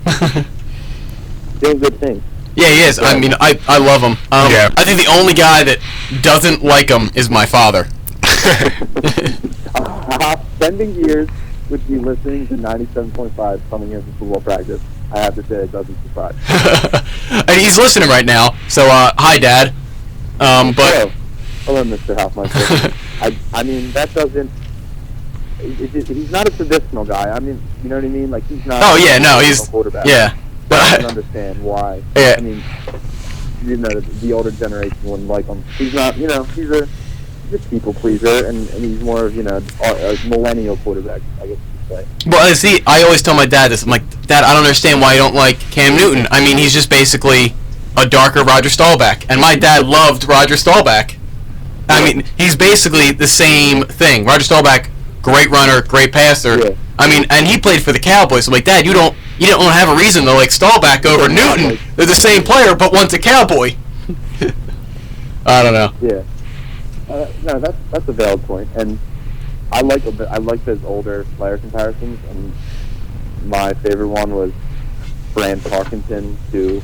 Doing good things. Yeah, he is. I mean, I love him. Yeah. I think the only guy that doesn't like him is my father. Spending years would be listening to 97.5 coming here from football practice. I have to say it doesn't surprise. And he's listening right now, so hi, Dad. But hello, Mr. Hoffmeister. I mean, that doesn't. He's not a traditional guy. I mean, you know what I mean? Like he's not. Oh yeah, no, he's a quarterback. Yeah. I can understand why. Yeah. I mean, the older generation wouldn't like him. He's not. He's a people pleaser, and he's more of a millennial quarterback, I guess. Well, see, I always tell my dad this. I'm like, Dad, I don't understand why you don't like Cam Newton. I mean, he's just basically a darker Roger Staubach. And my dad loved Roger Staubach. I mean, he's basically the same thing. Roger Staubach, great runner, great passer. Yeah. I mean, and he played for the Cowboys. I'm like, Dad, you don't have a reason to like Staubach over Newton. They're the same player, but one's a Cowboy. I don't know. Yeah. No, that's a valid point. And I like those older player comparisons, and my favorite one was Fran Tarkenton to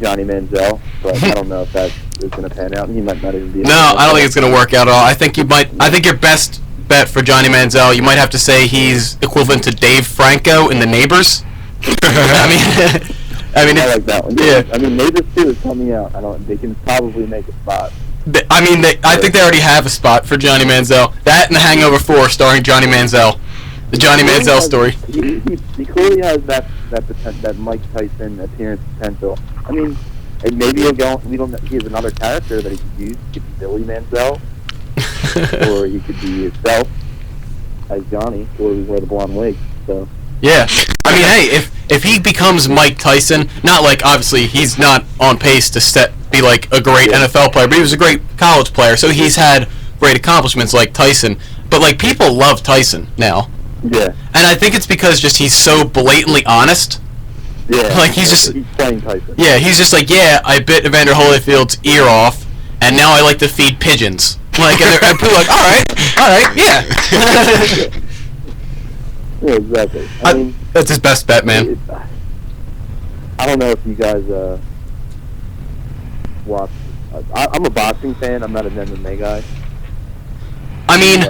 Johnny Manziel, but I don't know if that is going to pan out. He might not even be. No, I don't think it's going to work out at all. I think your best bet for Johnny Manziel, you might have to say he's equivalent to Dave Franco in The Neighbors. I mean, I like that one. Yeah. I mean, Neighbors 2 is coming out. They can probably make a spot. I think they already have a spot for Johnny Manziel. That and The Hangover 4 starring Johnny Manziel. The Johnny Manziel story. He clearly has that Mike Tyson appearance potential. I mean, and maybe he'll go. We don't. He has another character that he could use. He could be Billy Manziel, or he could be himself as Johnny, or he wear the blonde wig. So. Yeah. I mean, hey, if he becomes Mike Tyson, not like obviously he's not on pace to be like a great NFL player, but he was a great college player, so he's had great accomplishments like Tyson. But like people love Tyson now. Yeah. And I think it's because just he's so blatantly honest. Yeah. Like he's playing Tyson. Yeah, he's just like, yeah, I bit Evander Holyfield's ear off, and now I like to feed pigeons. Like, and people are like, all right, yeah. Yeah, exactly. I mean, that's his best bet, man. I don't know if you guys watch. I'm a boxing fan. I'm not an MMA guy. I mean,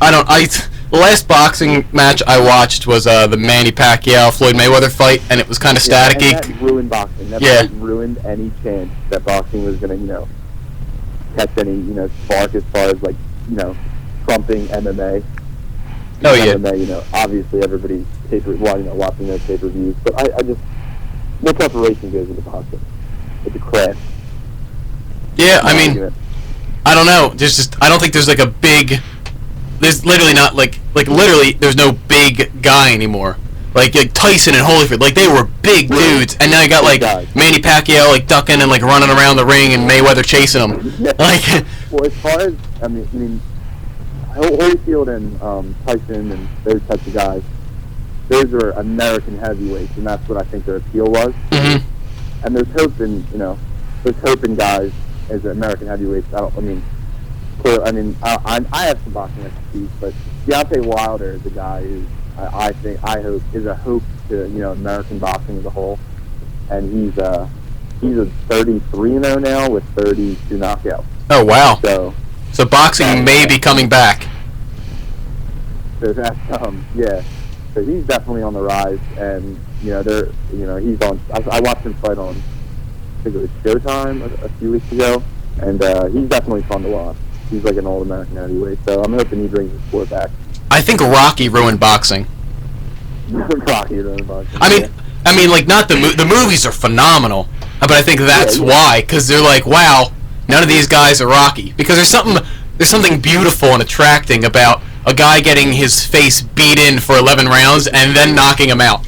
the last boxing match I watched was the Manny Pacquiao Floyd Mayweather fight, and it was kind of staticky. And that ruined boxing. That ruined any chance that boxing was going to, catch any, spark as far as like, trumping MMA. Oh yeah. MMA, obviously everybody's watching those pay-per-views, but I just no preparation goes into boxing. It's a craft. Yeah, I mean, I don't know. I don't think there's like a big. There's literally not like literally there's no big guy anymore. like Tyson and Holyfield, like they were big dudes, and now you got like Manny Pacquiao like ducking and like running around the ring, and Mayweather chasing him. Like, well, as far as I mean, Holyfield and Tyson and those types of guys, those are American heavyweights, and that's what I think their appeal was. Mm-hmm. And there's hope in guys as American heavyweights. I have some boxing expertise, but Deontay Wilder is a guy who I hope is a hope to American boxing as a whole, and he's a 33-0 now with 32 knockouts. Oh wow! So boxing may be coming back. So that's yeah. So he's definitely on the rise, and he's on. I watched him fight on, I think it was Showtime a few weeks ago, and he's definitely fun to watch. He's like an old American heavyweight, so I'm hoping he brings the sport back. I think Rocky ruined boxing. Rocky ruined boxing. I mean, like not the movies are phenomenal, but I think that's why, because they're like, wow, none of these guys are Rocky, because there's something beautiful and attracting about a guy getting his face beat in for 11 rounds and then knocking him out.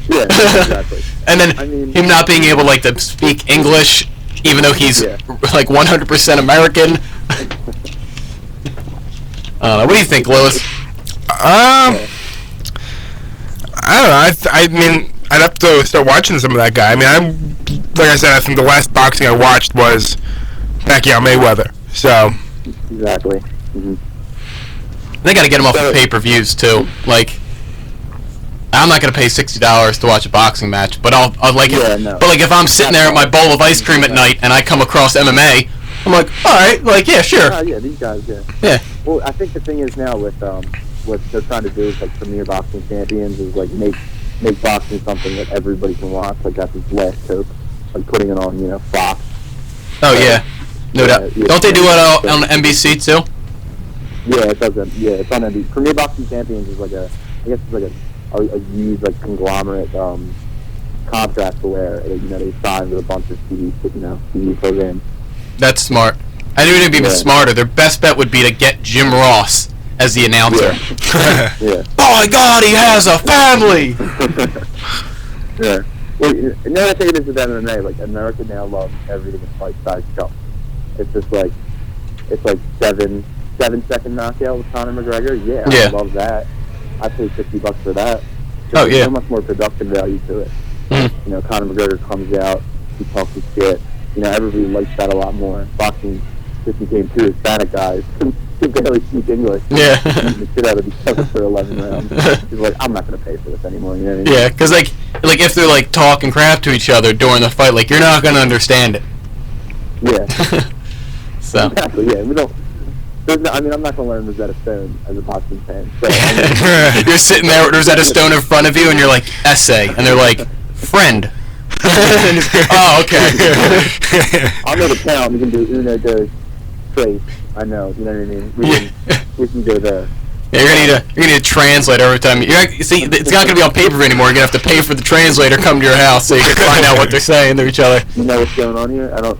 Yeah, exactly. And then him not being able like to speak English, even though he's like 100% American. What do you think, Lewis? I don't know. I mean, I'd have to start watching some of that guy. I mean, like I said, I think the last boxing I watched was Pacquiao Mayweather. So exactly. Mm-hmm. They got to get him off of pay-per-views too. Like, I'm not gonna pay $60 to watch a boxing match, but I'll like it. But like, if I'm sitting there at my bowl of ice cream at night and I come across MMA, I'm like, all right, like yeah, sure. Yeah, these guys, yeah. Well, I think the thing is now with what they're trying to do with like Premier Boxing Champions is like make boxing something that everybody can watch. Like that's its last hope. Like putting it on Fox. Oh yeah, no doubt. Don't they do it on NBC too? Yeah, it does. Yeah, it's on NBC. Premier Boxing Champions is like I guess it's like a huge like conglomerate contract where they signed with a bunch of TV programs. That's smart. I knew it'd be even smarter. Their best bet would be to get Jim Ross as the announcer. Yeah. Oh my God, he has a family. Yeah. Well, another thing is with MMA, like America now loves everything in fight-size chump. It's just like 7-second knockout with Conor McGregor. Yeah. I love that. I pay $50 for that. There's so much more production value to it. Mm-hmm. Conor McGregor comes out, he talks his shit. Everybody likes that a lot more. Boxing just became two Hispanic guys who barely speak English. Yeah. Beating the shit out of each other for 11 rounds. He's like, I'm not going to pay for this anymore. You know what I mean? Yeah, because like if they're like talking crap to each other during the fight, like you're not going to understand it. Yeah. So. Exactly, yeah. I'm not going to learn Rosetta Stone as a boxing fan. So, you're sitting there with Rosetta Stone in front of you, and you're like, essay. And they're like, friend. Oh, okay. I'll know the count. We can do uno, dos, tres. I know. You know what I mean? We can go there. Yeah, you're gonna need a translator every time. See, it's not gonna be on paper anymore. You're gonna have to pay for the translator. Come to your house so you can find out what they're saying to each other. You know what's going on here? I don't.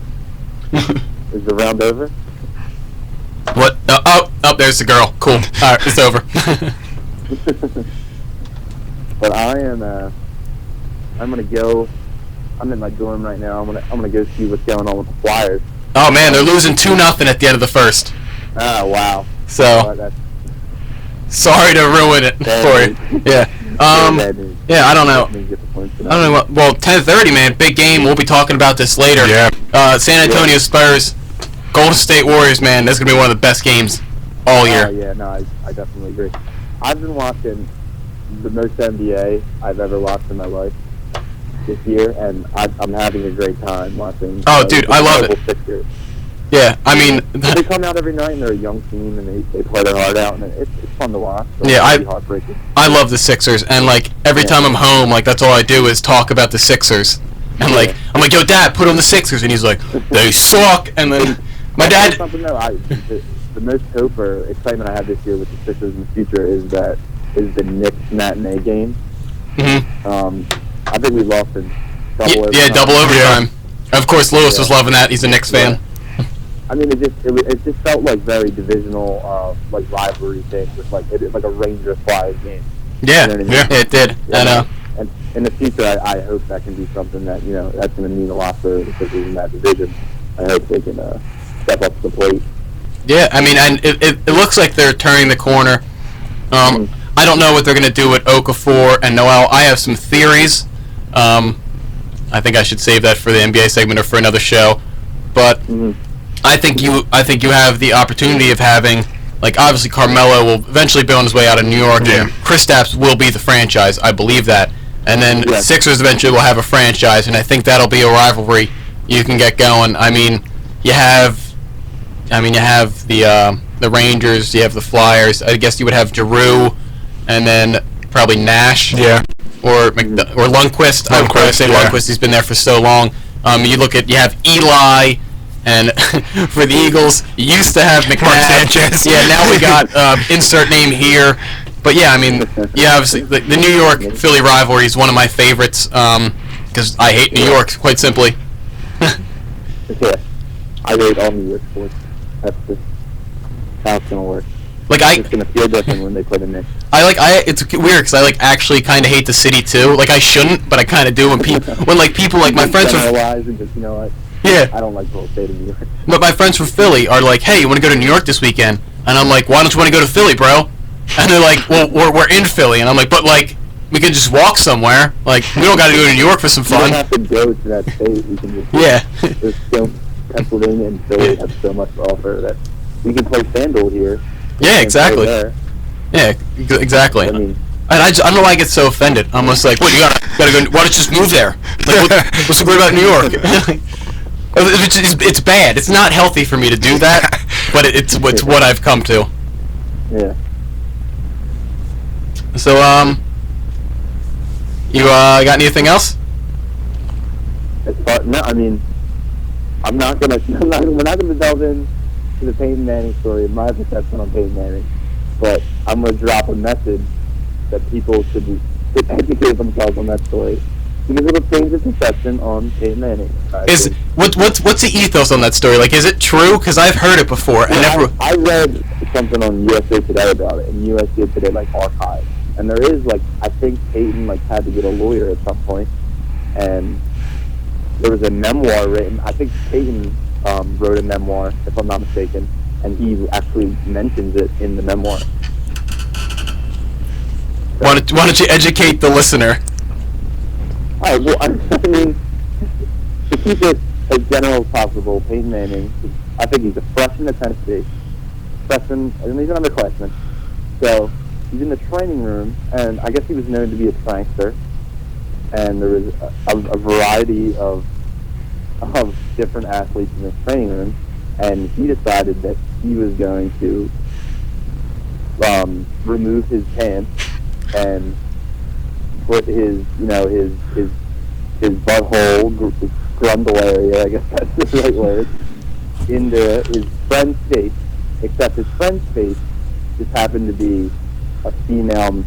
Is the round over? What? Oh, there's the girl. Cool. All right, it's over. But I'm gonna go. I'm in my dorm right now. I'm gonna go see what's going on with the Flyers. Oh man, they're losing 2-0 at the end of the first. Oh wow. So sorry to ruin it for you. Yeah. Yeah, I don't know. Well, 10:30, man, big game. We'll be talking about this later. Yeah. San Antonio Spurs, Golden State Warriors, man. That's gonna be one of the best games all year. Yeah, no, I definitely agree. I've been watching the most NBA I've ever watched in my life this year, and I'm having a great time watching. Oh, dude, I love it. Sixers. Yeah, I mean, they come out every night and they're a young team and they play their heart out, and it's fun to watch. So yeah, heartbreaking. I love the Sixers, and like every time I'm home, like that's all I do is talk about the Sixers, and like I'm like, yo, Dad, put on the Sixers, and he's like, they suck, and then my dad. Something though, the most hope or excitement I have this year with the Sixers in the future is the Knicks matinee game. Mm-hmm. I think we lost in double overtime. Yeah, double overtime. Of course, Lewis was loving that. He's a Knicks fan. I mean, it just felt like very divisional, like rivalry thing with like a Rangers Flyers game. Yeah, You know what I mean? Yeah. it did. Yeah. I know. And in the future, I hope that can be something that, that's going to mean a lot for the pitchers in that division. I hope they can step up to the plate. Yeah, I mean, and it looks like they're turning the corner. I don't know what they're going to do with Okafor and Noel. I have some theories. I think I should save that for the NBA segment or for another show. But I think you have the opportunity of having, like, obviously Carmelo will eventually be on his way out of New York. Yeah. Kristaps will be the franchise. I believe that. And then Sixers eventually will have a franchise, and I think that'll be a rivalry you can get going. I mean, you have the Rangers, you have the Flyers. I guess you would have Giroux, and then probably Nash. Yeah. Or Lundqvist. I would probably say yeah. Lundqvist. He's been there for so long. You have Eli, and for the Eagles, you used to have McNabb. Mark Sanchez. Yeah, now we got insert name here. But yeah, I mean, obviously the New York Philly rivalry is one of my favorites because I hate New York, quite simply. Yeah. I rate all New York sports. That's just how it's going to work. Like It's going to feel different when they put in Knicks. It's weird because I actually kind of hate the city too. Like I shouldn't, but I kind of do when people like my friends from and just, what? Yeah. I don't like the whole state of New York. But my friends from Philly are like, hey, you want to go to New York this weekend? And I'm like, why don't you want to go to Philly, bro? And they're like, well, we're in Philly. And I'm like, but, like, we can just walk somewhere. Like, we don't got to go to New York for some We fun. don't have to go to that state. We can just Yeah. There's so Pennsylvania and Philly have so much to offer that we can play FanDuel here. Yeah, and exactly. play there. Yeah, exactly. I mean, And I don't know why I get so offended. I'm almost like, what, you gotta go, why don't you just move there? Like, what's so great about New York? It's bad. It's not healthy for me to do that, but it's what I've come to. yeah. So, you got anything else? No, I mean, we're not gonna delve into the Peyton Manning story, my perception on Peyton Manning, but I'm gonna drop a message that people should educate themselves on that story because it'll change the perception on Peyton Manning. What's the ethos on that story? Like, is it true? Because I've heard it before. I read something on USA Today about it, and USA Today archived, and there is I think Peyton had to get a lawyer at some point, and there was a memoir written. I think Peyton wrote a memoir, if I'm not mistaken, and he actually mentions it in the memoir. Why don't you educate the listener? All right, well, I mean, to keep it as general as possible, Peyton Manning, I think he's a freshman at Tennessee. And he's an underclassman. So he's in the training room, and I guess he was known to be a prankster. And there was a variety of different athletes in the training room, and he decided that he was going to remove his pants and put his butthole, grundle area, I guess that's the right word, into his friend's face, except his friend's face just happened to be a female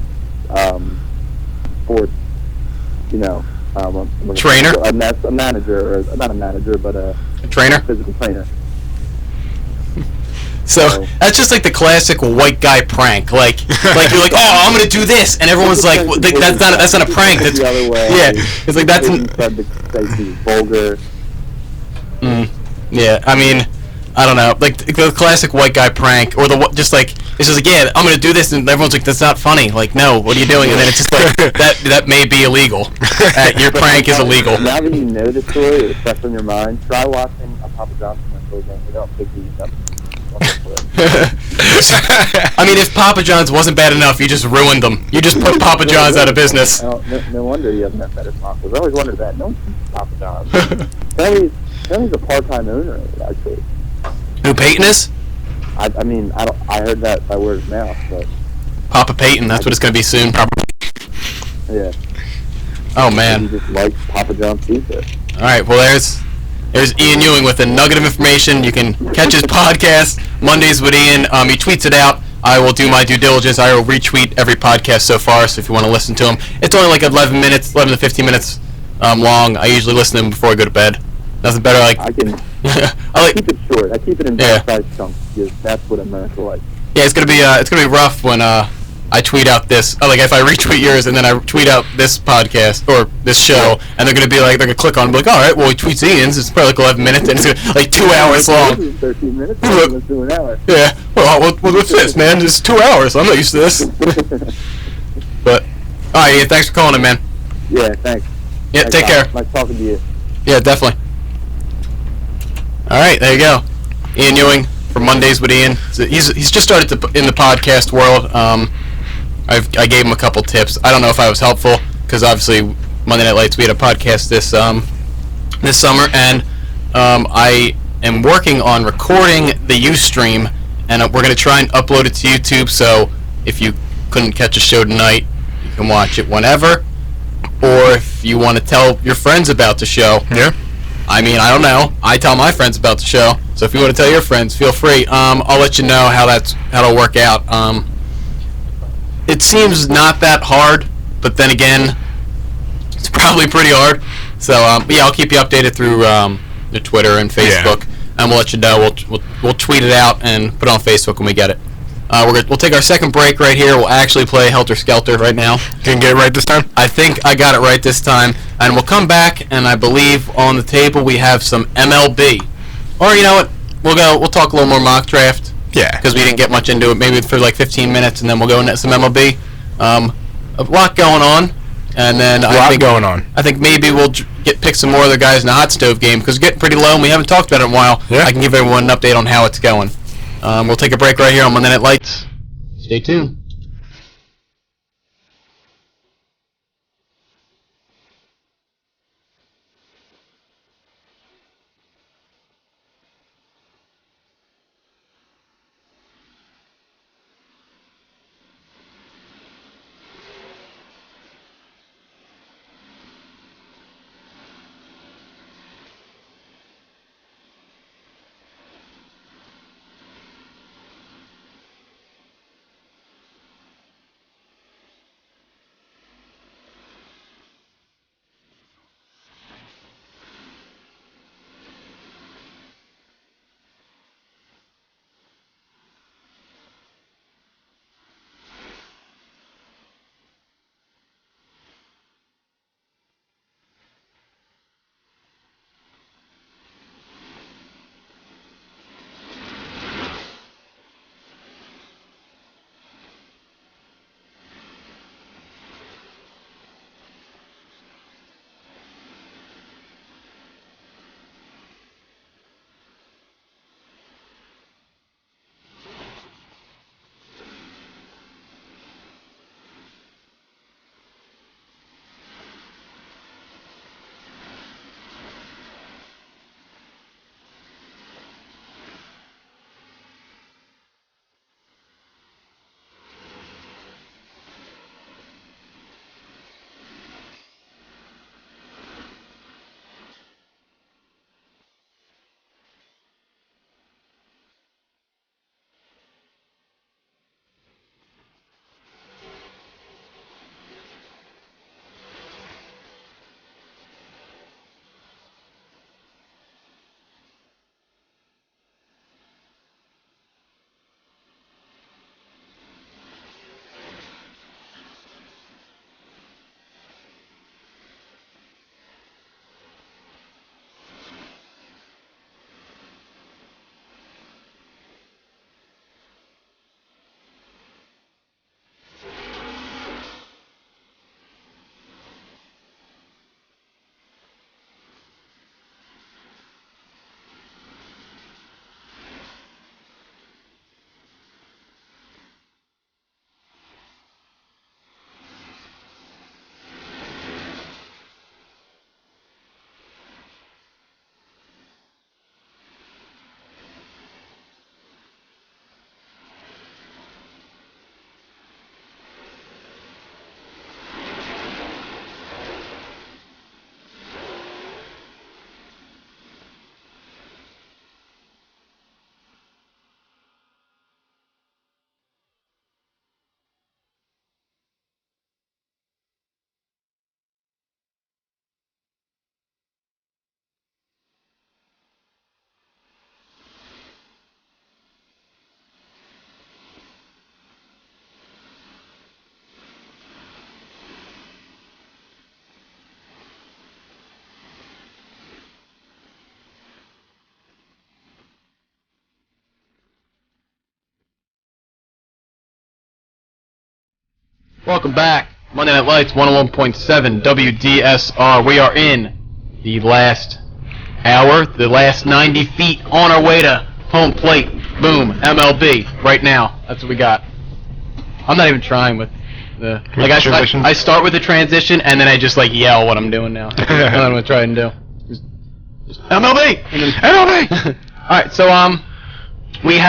sports, Trainer? a manager, or not a manager, but a Trainer? physical trainer. So that's just like the classic white guy prank. Like you're like, oh, I'm gonna do this, and everyone's like, well, that's not a prank. That's the other way. yeah. It's like that's Said he's vulgar. yeah. I mean, I don't know. Like the classic white guy prank, or it's just like yeah, I'm gonna do this, and everyone's like, that's not funny. Like, no, what are you doing? And then it's just like that may be illegal. Your prank is illegal. Now that you know the story, it's fresh on your mind. Try watching a Papa John's commercial again. They don't pick these up. I mean, if Papa John's wasn't bad enough, you just ruined them. You just put Papa John's out of business. No wonder he doesn't have better sponsors. I always wondered that. No one sees Papa John's. Apparently he's a part-time owner of it, actually. Who Peyton is? I mean, I heard that by word of mouth, but Papa Peyton. That's what it's gonna be soon. yeah. Oh He man. just likes Papa John's pizza. All right. Well, there's Ian Ewing with a nugget of information. You can catch his podcast Mondays with Ian. He tweets it out. I will do my due diligence. I will retweet every podcast so far. So if you want to listen to them, it's only like 11 to 15 minutes long. I usually listen to them before I go to bed. Nothing better. I keep it short. I keep it in bite-sized chunks because that's what America likes. Yeah, it's gonna be rough when I tweet out this, like if I retweet yours and then I tweet out this podcast or this show, and they're gonna be like, they're gonna click on, and be like, all right, well, he tweets Ian's. It's probably like 11 minutes, and it's gonna, like 2 hours long. 13 minutes. Let's do an hour. Yeah. Well, what's this, man? It's 2 hours. I'm not used to this. But all right, Ian, thanks for calling in, man. Yeah, thanks. Yeah, take care. Nice talking to you. Yeah, definitely. All right, there you go. Ian Ewing from Mondays with Ian. So he's just started in the podcast world. I gave him a couple tips. I don't know if I was helpful because obviously Monday Night Lights, we had a podcast this summer, and I am working on recording the Ustream, and we're going to try and upload it to YouTube. So if you couldn't catch a show tonight, you can watch it whenever. Or if you want to tell your friends about the show. Yeah. I mean, I don't know. I tell my friends about the show. So if you want to tell your friends, feel free. I'll let you know how that'll work out. It seems not that hard, but then again, it's probably pretty hard. So yeah, I'll keep you updated through the Twitter and Facebook, and we'll let you know. We'll tweet it out and put it on Facebook when we get it. We'll take our second break right here. We'll actually play Helter Skelter right now. Can you get it right this time? I think I got it right this time, and we'll come back, and I believe on the table we have some MLB. Or you know what? We'll talk a little more mock draft. Yeah. Because we didn't get much into it, maybe for like 15 minutes, and then we'll go into some MLB. A lot going on, and then I think maybe we'll pick some more other guys in the hot stove game because it's getting pretty low, and we haven't talked about it in a while. Yeah. I can give everyone an update on how it's going. We'll take a break right here on Monday Night Lights. Stay tuned. Welcome back. Monday Night Lights, 101.7 WDSR. We are in the last hour, the last 90 feet on our way to home plate. Boom, MLB, right now. That's what we got. I'm not even trying with the... Like, I start with the transition, and then I just, like, yell what I'm doing now. That's what I'm going to try and do. Just MLB! MLB! Alright, so, we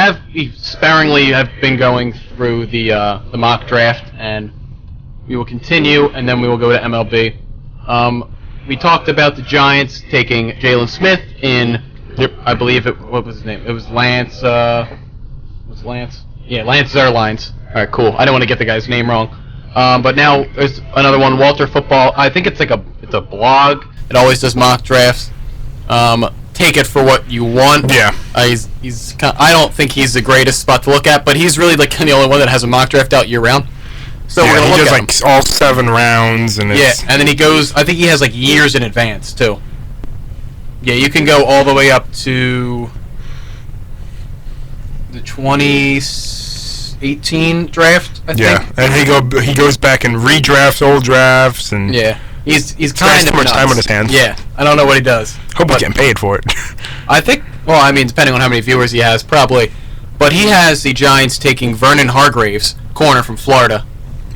sparingly have been going through the mock draft, and we will continue, and then we will go to MLB. We talked about the Giants taking Jalen Smith in, I believe what was his name? It was Lance, what's Lance? Yeah, Lance Zierleins. Alright, cool. I don't want to get the guy's name wrong. But now there's another one, Walter Football. I think it's a blog. It always does mock drafts. Take it for what you want. Yeah. He's I don't think he's the greatest spot to look at, but he's really like the only one that has a mock draft out year round. So we're gonna look at him. He does all 7 rounds, and it's... Yeah, and then he goes. I think he has years in advance too. Yeah, you can go all the way up to the 2018 draft. I think. Yeah, and he goes back and redrafts old drafts, and he's kind of too much time on his hands. Yeah, I don't know what he does. Hope he's getting paid for it. I think. Well, I mean, depending on how many viewers he has, probably. But he has the Giants taking Vernon Hargraves, corner from Florida.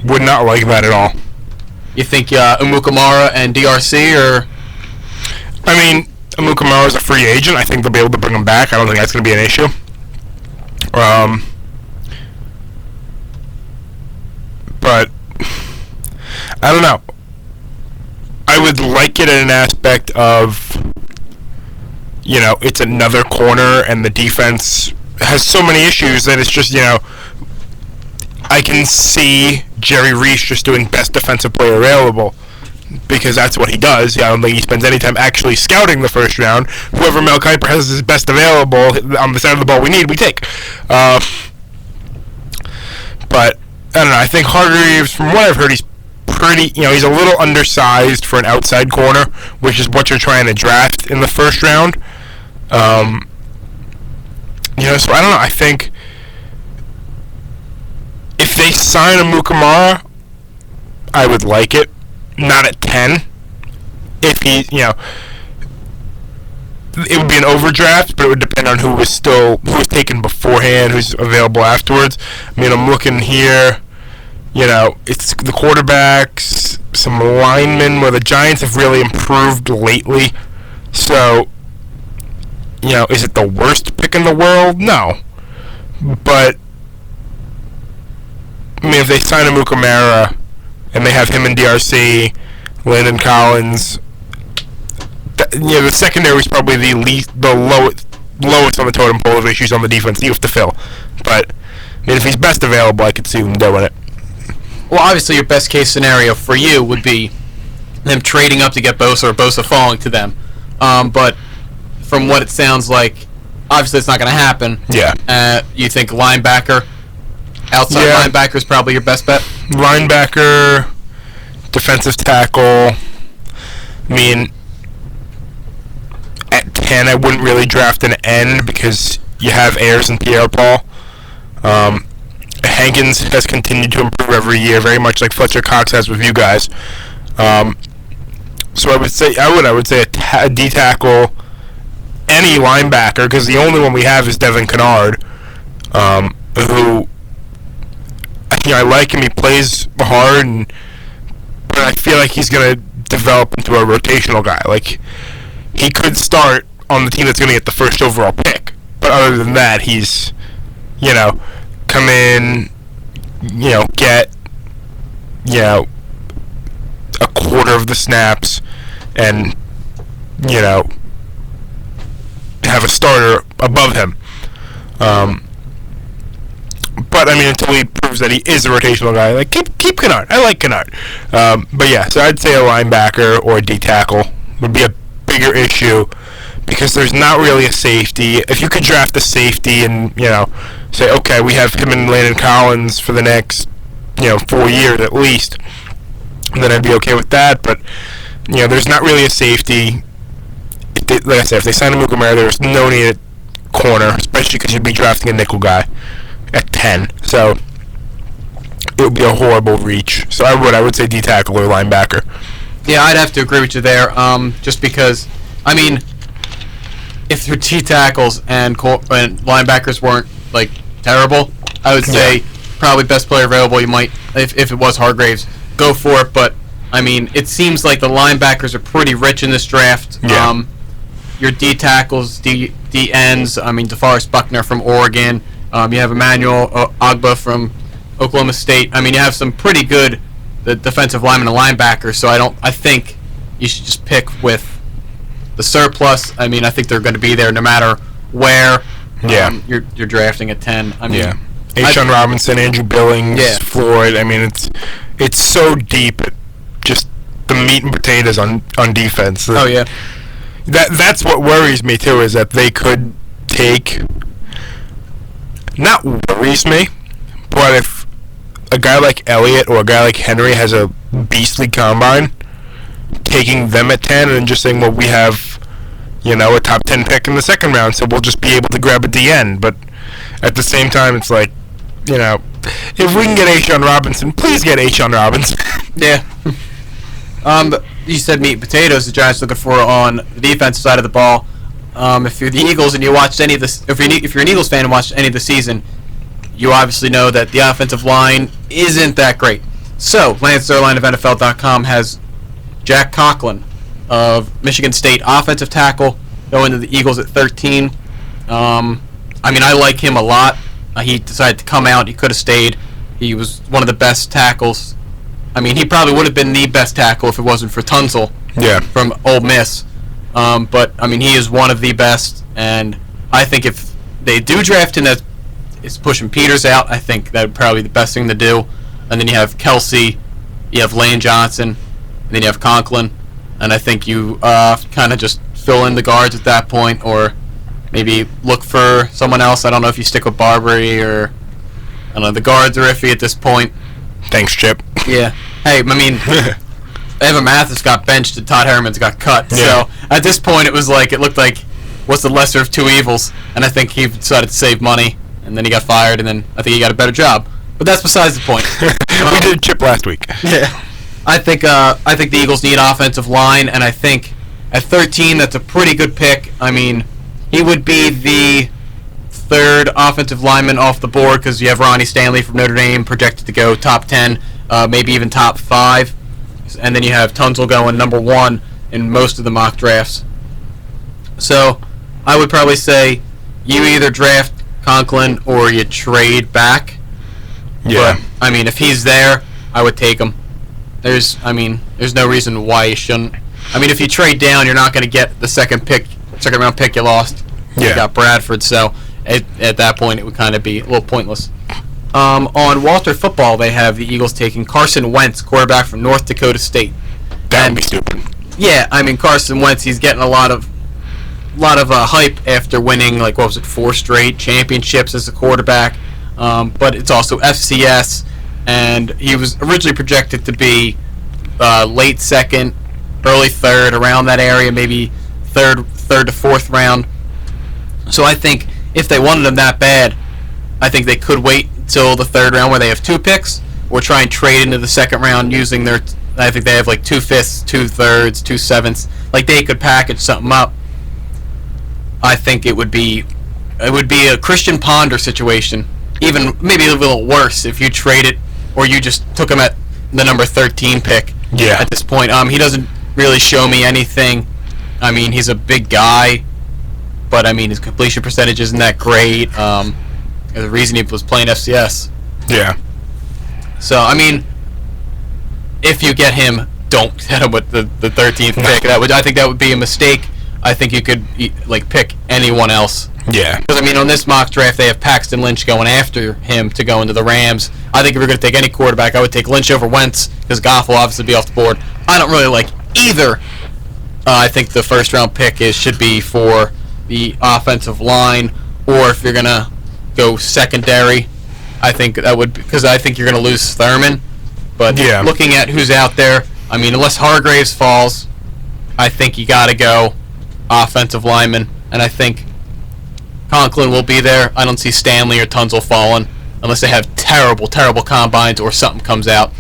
Would not like that at all. You think Amukamara and DRC or? I mean, Amukamara is a free agent. I think they'll be able to bring him back. I don't think that's going to be an issue. But I don't know. I would like it in an aspect of, it's another corner, and the defense has so many issues that it's just, I can see Jerry Reese just doing best defensive player available, because that's what he does. I don't think he spends any time actually scouting the first round. Whoever Mel Kiper has as best available on the side of the ball we need, we take. But I don't know. I think Hargreaves, from what I've heard, he's pretty, he's a little undersized for an outside corner, which is what you're trying to draft in the first round. So I don't know. I think if they sign Amukamara, I would like it. Not at 10. If he, it would be an overdraft, but it would depend on who was taken beforehand, who's available afterwards. I mean, I'm looking here, it's the quarterbacks, some linemen, where the Giants have really improved lately. So, is it the worst pick in the world? No. But, I mean, if they sign Amukamara, and they have him and DRC, Landon Collins, the secondary is probably the lowest on the totem pole of issues on the defense you have to fill. But I mean, if he's best available, I could see him doing it. Well, obviously, your best case scenario for you would be them trading up to get Bosa, or Bosa falling to them. But from what it sounds like, obviously it's not going to happen. Yeah. You think linebacker? Outside linebacker is probably your best bet? Linebacker, defensive tackle. I mean, at 10, I wouldn't really draft an end because you have Ayers and Pierre-Paul. Hankins has continued to improve every year, very much like Fletcher Cox has with you guys. So I would say a D tackle, any linebacker, because the only one we have is Devin Kennard, who I like him. He plays hard, but I feel like he's gonna develop into a rotational guy. Like, he could start on the team that's gonna get the first overall pick, but other than that, he's come in, get a quarter of the snaps, and have a starter above him. But I mean, until he proves that he is a rotational guy, like keep Kennard. I like Kennard. But yeah, so I'd say a linebacker or a D tackle would be a bigger issue, because there's not really a safety. If you could draft a safety and say, okay, we have him and Landon Collins for the next 4 years at least, then I'd be okay with that. But there's not really a safety. Like I said, if they sign a Amukamara, there's no need at corner, especially because you'd be drafting a nickel guy at 10. So it would be a horrible reach. So I would say D tackle or linebacker. Yeah, I'd have to agree with you there. Just because, I mean, if their T tackles and linebackers weren't like terrible, I would say probably best player available. You might, if it was Hargraves, go for it. But I mean, it seems like the linebackers are pretty rich in this draft. Yeah. Your D tackles, D ends. I mean, DeForest Buckner from Oregon. You have Emmanuel Ogbah from Oklahoma State. I mean, you have some pretty good defensive linemen and linebackers. So I think you should just pick with the surplus. I mean, I think they're going to be there no matter where. You're drafting at 10. I mean, A'Shawn Robinson, Andrew Billings, Floyd. I mean, it's so deep. Just the meat and potatoes on defense. Oh yeah. That's what worries me too, is that they could take. Not worries me, but if a guy like Elliott or a guy like Henry has a beastly combine, taking them at 10 and just saying, well, we have, a top 10 pick in the second round, so we'll just be able to grab at the end. But at the same time, it's like, if we can get A'Shawn Robinson, please get A'Shawn Robinson. Yeah. You said meat and potatoes. The Giants looking for on the defensive side of the ball. If you're the Eagles and you watched any of this, if you're an Eagles fan and watched any of the season, you obviously know that the offensive line isn't that great. So Lance Zierlein of NFL.com has Jack Conklin of Michigan State, offensive tackle, going to the Eagles at 13. I mean, I like him a lot. He decided to come out. He could have stayed. He was one of the best tackles. I mean, he probably would have been the best tackle if it wasn't for Tunsil from Ole Miss. But, I mean, he is one of the best. And I think if they do draft him, that is pushing Peters out. I think that would probably be the best thing to do. And then you have Kelsey, you have Lane Johnson, and then you have Conklin. And I think you kind of just fill in the guards at that point, or maybe look for someone else. I don't know if you stick with Barbary or, I don't know, the guards are iffy at this point. Thanks, Chip. Yeah. Hey, I mean, Evan Mathis got benched and Todd Herman's got cut. Yeah. So at this point, it looked like what's the lesser of two evils? And I think he decided to save money, and then he got fired, and then I think he got a better job. But that's besides the point. We did Chip last week. Yeah. I think the Eagles need offensive line, and I think at 13, that's a pretty good pick. I mean, he would be the third offensive lineman off the board because you have Ronnie Stanley from Notre Dame projected to go top 10, maybe even top 5. And then you have Tunsil going number 1 in most of the mock drafts. So I would probably say you either draft Conklin or you trade back. Yeah. But, I mean, if he's there, I would take him. There's no reason why you shouldn't. I mean, if you trade down, you're not going to get the second round pick you lost. Yeah. You got Bradford, so at that point it would kind of be a little pointless. On Walter Football, they have the Eagles taking Carson Wentz, quarterback from North Dakota State. That would be stupid. Yeah, I mean, Carson Wentz, he's getting a lot of hype after winning, 4 straight championships as a quarterback. But it's also FCS, and he was originally projected to be late second, early third, around that area, maybe third to fourth round. So I think if they wanted him that bad, I think they could wait until the third round where they have 2 picks, or try and trade into the second round using their. I think they have 2 5ths, 2 3rds, 2 7ths. They could package something up. I think it would be a Christian Ponder situation, even maybe a little worse if you traded or you just took him at the number 13 pick. Yeah. At this point, he doesn't really show me anything. I mean, he's a big guy, but I mean his completion percentage isn't that great. The reason he was playing FCS. Yeah. So I mean, if you get him, don't get him with the 13th pick. I think that would be a mistake. I think you could pick anyone else. Yeah. Because I mean, on this mock draft, they have Paxton Lynch going after him to go into the Rams. I think if you're going to take any quarterback, I would take Lynch over Wentz because Goff will obviously be off the board. I don't really like either. I think the first round pick should be for the offensive line, or if you're going to go secondary, I think that would, because I think you're going to lose Thurman. But looking at who's out there, I mean, unless Hargraves falls, I think you got to go offensive lineman, and I think Conklin will be there. I don't see Stanley or Tunsil falling. unless they have terrible, terrible combines or something comes out.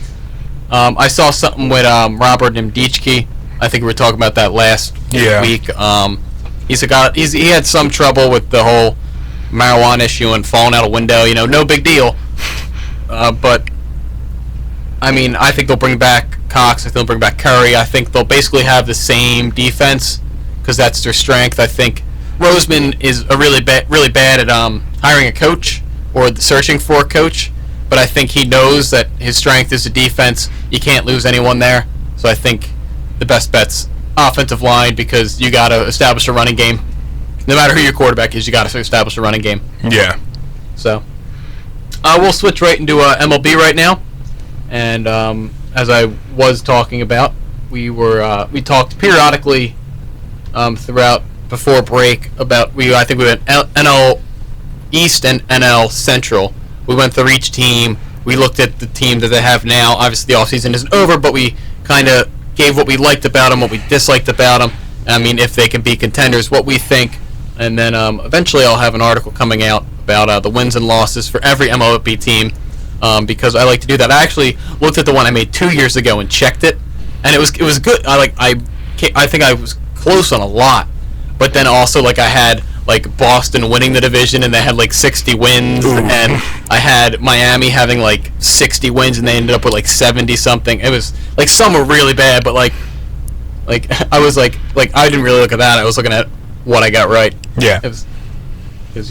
I saw something with Robert Mdichki. I think we were talking about that last week. He had some trouble with the whole marijuana issue and falling out a window. No big deal. But I mean, I think they'll bring back Cox. I think they'll bring back Curry. I think they'll basically have the same defense because that's their strength. I think Roseman is really bad at hiring a coach or searching for a coach. But I think he knows that his strength is the defense. You can't lose anyone there. So I think the best bet's offensive line because you got to establish a running game. No matter who your quarterback is, you got to establish a running game. Yeah. So we'll switch right into MLB right now. And as I was talking about, we talked periodically throughout before break about I think we went NL East and NL Central. We went through each team. We looked at the team that they have now. Obviously, the offseason isn't over, but we kind of gave what we liked about them, what we disliked about them. I mean, if they can be contenders, what we think. And then eventually I'll have an article coming out about the wins and losses for every MLB team because I like to do that. I actually looked at the one I made 2 years ago and checked it, and it was good. I think I was close on a lot, but then also I had Boston winning the division and they had 60 wins. Ooh. And I had Miami having 60 wins and they ended up with 70 something. It was some were really bad, but I was I didn't really look at that. I was looking at what I got right. Yeah. It was because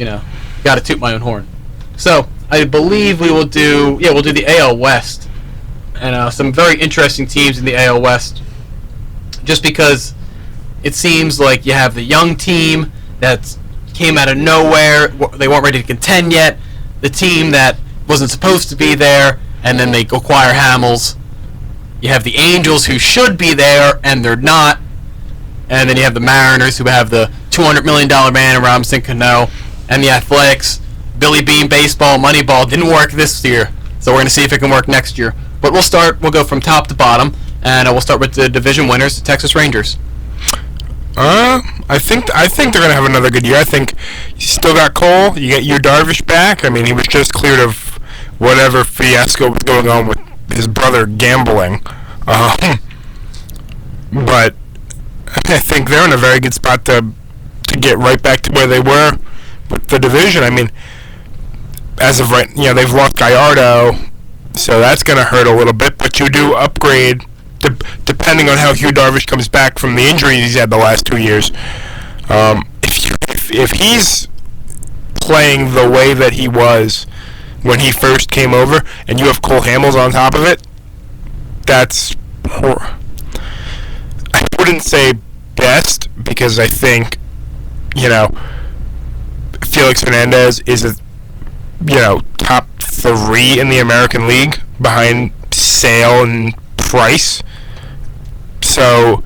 got to toot my own horn. So I believe we'll do the AL West and some very interesting teams in the AL West. Just because it seems like you have the young team that came out of nowhere. They weren't ready to contend yet. The team that wasn't supposed to be there, and then they acquire Hamels. You have the Angels who should be there, and they're not. And then you have the Mariners who have the $200 million man in Robinson Cano. And the Athletics, Billy Bean baseball, Moneyball didn't work this year. So we're going to see if it can work next year. But we'll go from top to bottom, and we'll start with the division winners, the Texas Rangers. I think they're gonna have another good year. I think you still got Cole. You get your Darvish back. I mean, he was just cleared of whatever fiasco was going on with his brother gambling. But I think they're in a very good spot to get right back to where they were with the division. I mean, as of right, they've lost Gallardo, so that's gonna hurt a little bit. But you do upgrade. Depending on how Hugh Darvish comes back from the injuries he's had the last 2 years, if he's playing the way that he was when he first came over, and you have Cole Hamels on top of it, that's I wouldn't say best because I think Felix Hernandez is a top 3 in the American League behind Sale and Price. So,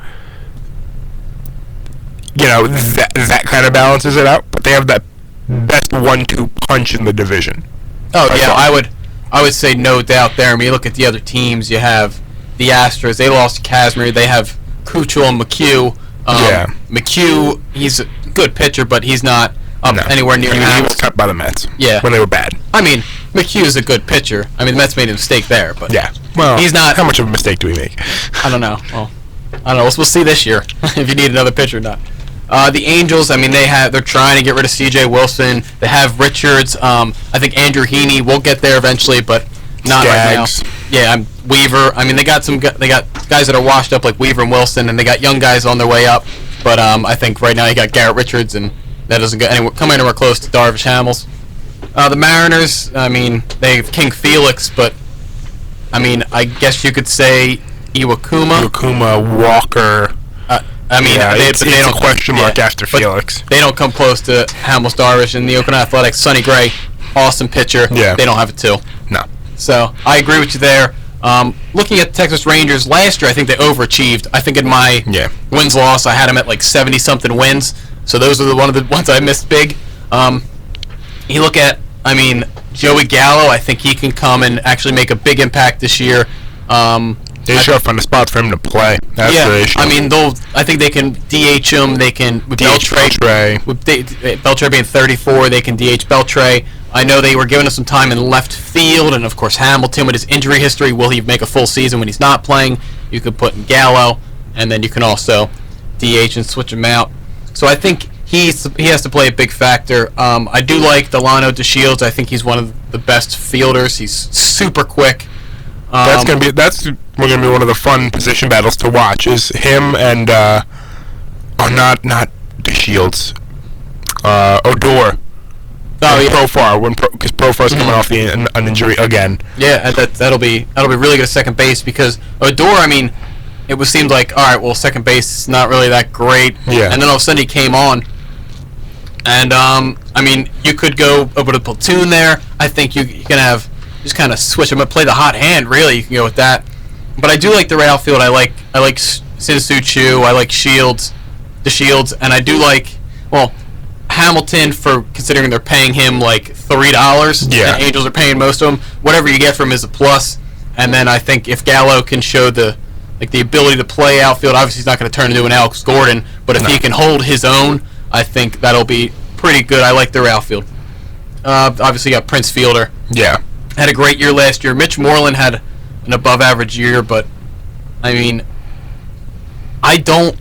that kind of balances it out. But they have that best 1-2 punch in the division. Oh, yeah, I would say no doubt there. I mean, you look at the other teams. You have the Astros. They lost Kazmir. They have Kuchel and McHugh. McHugh, he's a good pitcher, but he's not anywhere near He was cut by the Mets. Yeah. When they were bad. I mean, McHugh is a good pitcher. I mean, the Mets made a mistake there, but yeah. Well, he's not. How much of a mistake do we make? I don't know. Well, I don't know. We'll see this year if you need another pitcher or not. The Angels, I mean, they're trying to get rid of C.J. Wilson. They have Richards. I think Andrew Heaney will get there eventually, but not Skaggs. right now. Yeah, Weaver. I mean, they got guys that are washed up like Weaver and Wilson, and they got young guys on their way up. But I think right now you got Garrett Richards, and that doesn't come anywhere close to Darvish Hamels. The Mariners, I mean, they have King Felix, but I mean, I guess you could say Iwakuma, Walker. I mean, it's a question mark after Felix. They don't come close to Hamels, Darvish, and the Oakland Athletics. Sonny Gray, awesome pitcher. Yeah. They don't have it too. No. So I agree with you there. Looking at the Texas Rangers last year, I think they overachieved. I think in my wins-loss, I had them at 70-something wins. So those are one of the ones I missed big. You look at, I mean, Joey Gallo. I think he can come and actually make a big impact this year. They should have found a spot for him to play. That's the issue. I mean, I think they can DH him. They can with DH Beltre. With Beltre being 34, they can DH Beltre. I know they were giving us some time in left field, and of course Hamilton with his injury history, will he make a full season when he's not playing? You could put in Gallo, and then you can also DH and switch him out. So I think he has to play a big factor. I do like Delano DeShields. I think he's one of the best fielders. He's super quick. That's gonna be one of the fun position battles to watch. Is him and not DeShields, Odor. Oh yeah, Profar because Profar's coming off an injury again. Yeah, that'll be really good at second base because Odor. I mean, it seemed like all right. Well, second base is not really that great. Yeah. And then all of a sudden he came on, and I mean, you could go over to platoon there. I think you can have just kind of switch them up, play the hot hand. Really, you can go with that. But I do like the right outfield. I like Sin-Soo Choo. I like DeShields, and I do like Hamilton for considering they're paying him like $3. Yeah. And Angels are paying most of them. Whatever you get from him is a plus. And then I think if Gallo can show the ability to play outfield, obviously he's not going to turn into an Alex Gordon, but if he can hold his own, I think that'll be pretty good. I like their outfield. Obviously you got Prince Fielder. Yeah. Had a great year last year. Mitch Moreland had an above-average year, but I mean, I don't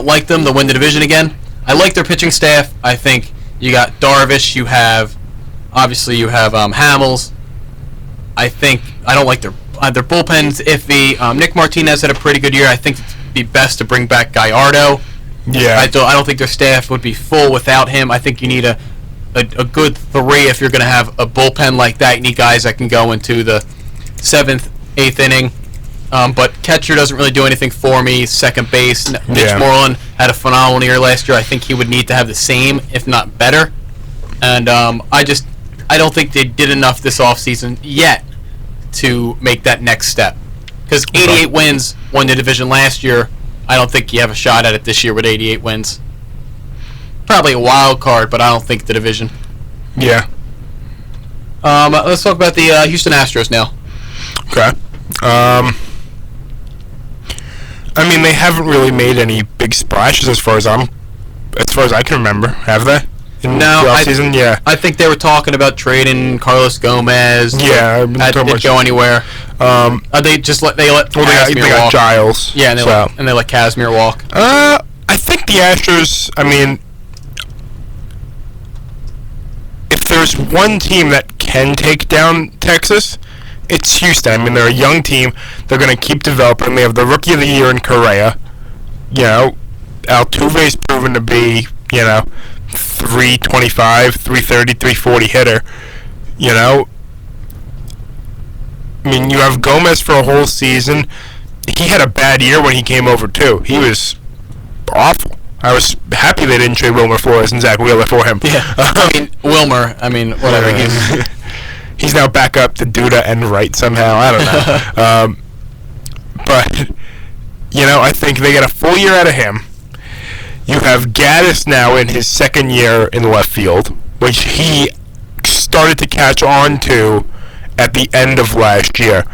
like them to win the division again. I like their pitching staff. I think you got Darvish. You have Hamels. I don't like their bullpen's iffy. Nick Martinez had a pretty good year. I think it'd be best to bring back Gallardo. Yeah. I don't think their staff would be full without him. I think you need a good three if you're going to have a bullpen like that. You need guys that can go into the 7th, 8th inning. But catcher doesn't really do anything for me. Second base, Mitch Moreland had a phenomenal year last year. I think he would need to have the same, if not better. And I don't think they did enough this offseason yet to make that next step. Because 88 wins won the division last year. I don't think you have a shot at it this year with 88 wins. Probably a wild card, but I don't think the division. Yeah. Let's talk about the Houston Astros now. Okay. I mean, they haven't really made any big splashes as far as I can remember. Have they? No, offseason? Yeah. I think they were talking about trading Carlos Gomez. Yeah, that didn't go anywhere. They got Giles. Yeah, and they let Casimir walk. I think the Astros. I mean, if there's one team that can take down Texas, it's Houston. I mean, they're a young team. They're going to keep developing. They have the Rookie of the Year in Correa. You know, Altuve's proven to be, 325, 330, 340 hitter. You know, I mean, you have Gomez for a whole season. He had a bad year when he came over, too. He was awful. I was happy they didn't trade Wilmer Flores and Zach Wheeler for him. Yeah. Wilmer, whatever. He's now back up to Duda and Wright somehow. I don't know. But, I think they get a full year out of him. You have Gaddis now in his second year in left field, which he started to catch on to at the end of last year.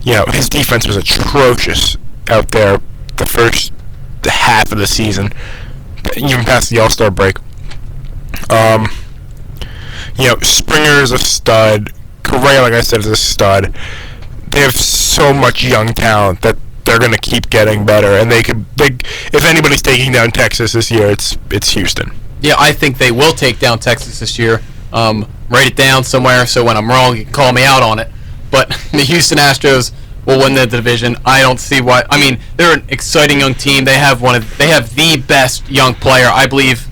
His defense was atrocious out there the first half of the season, even past the All-Star break. Springer is a stud. Correa, like I said, is a stud. They have so much young talent that they're going to keep getting better, and if anybody's taking down Texas this year, it's Houston. Yeah, I think they will take down Texas this year. Write it down somewhere so when I'm wrong, you can call me out on it. But the Houston Astros will win the division. I don't see why. I mean, they're an exciting young team. They have the best young player, I believe,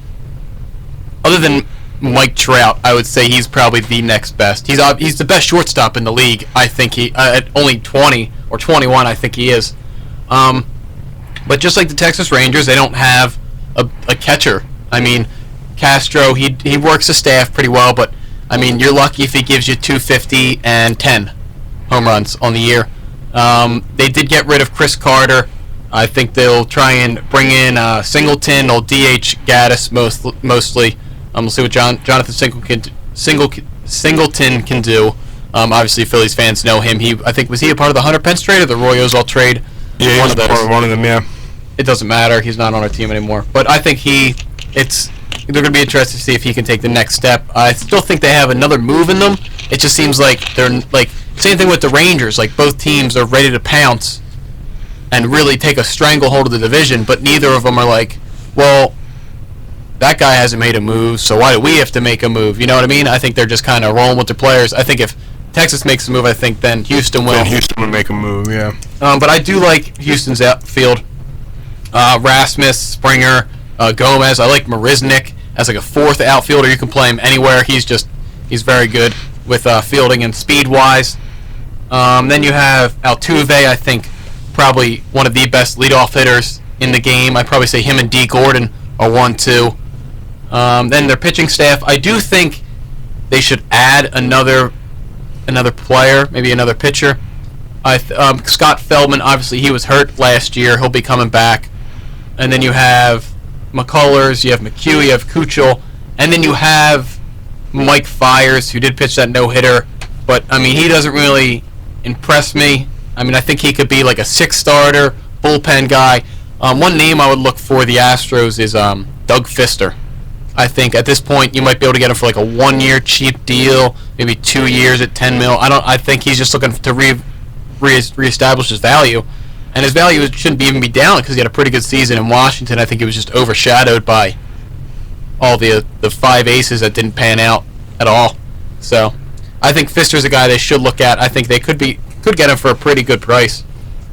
other than Mike Trout. I would say he's probably the next best. He's the best shortstop in the league. I think he at only 20 or 21. I think he is. But just like the Texas Rangers, they don't have a catcher. I mean, Castro, he works the staff pretty well, but I mean, you're lucky if he gives you 250 and 10 home runs on the year. They did get rid of Chris Carter. I think they'll try and bring in Singleton. They'll DH Gaddis mostly. We'll see what Jonathan Singleton can do. Obviously, Phillies fans know him. Was he a part of the Hunter Pence trade or the Roy Oswalt trade? Yeah, he was part of one of them, yeah. It doesn't matter. He's not on our team anymore. But I think they're going to be interested to see if he can take the next step. I still think they have another move in them. It just seems like they're like same thing with the Rangers. Like both teams are ready to pounce and really take a stranglehold of the division, but neither of them are like, well, that guy hasn't made a move, so why do we have to make a move? You know what I mean? I think they're just kind of rolling with their players. I think if Texas makes a move, I think then Houston will. Then Houston would make a move, yeah. But I do like Houston's outfield. Rasmus, Springer, Gomez. I like Marisnik as like a fourth outfielder. You can play him anywhere. He's very good with fielding and speed-wise. Then you have Altuve, I think probably one of the best leadoff hitters in the game. I'd probably say him and D. Gordon are 1-2. Then their pitching staff, I do think they should add another player, maybe another pitcher. Scott Feldman, obviously he was hurt last year. He'll be coming back. And then you have McCullers, you have McHugh, you have Kuchel, and then you have Mike Fiers, who did pitch that no-hitter. But, I mean, he doesn't really impress me. I mean, I think he could be like a six-starter, bullpen guy. One name I would look for the Astros is Doug Fister. I think at this point you might be able to get him for like a 1-year cheap deal, maybe 2 years at $10 million. I think he's just looking to reestablish his value, and his value shouldn't even be down because he had a pretty good season in Washington. I think he was just overshadowed by all the five aces that didn't pan out at all. So I think Fister's a guy they should look at. I think they could get him for a pretty good price.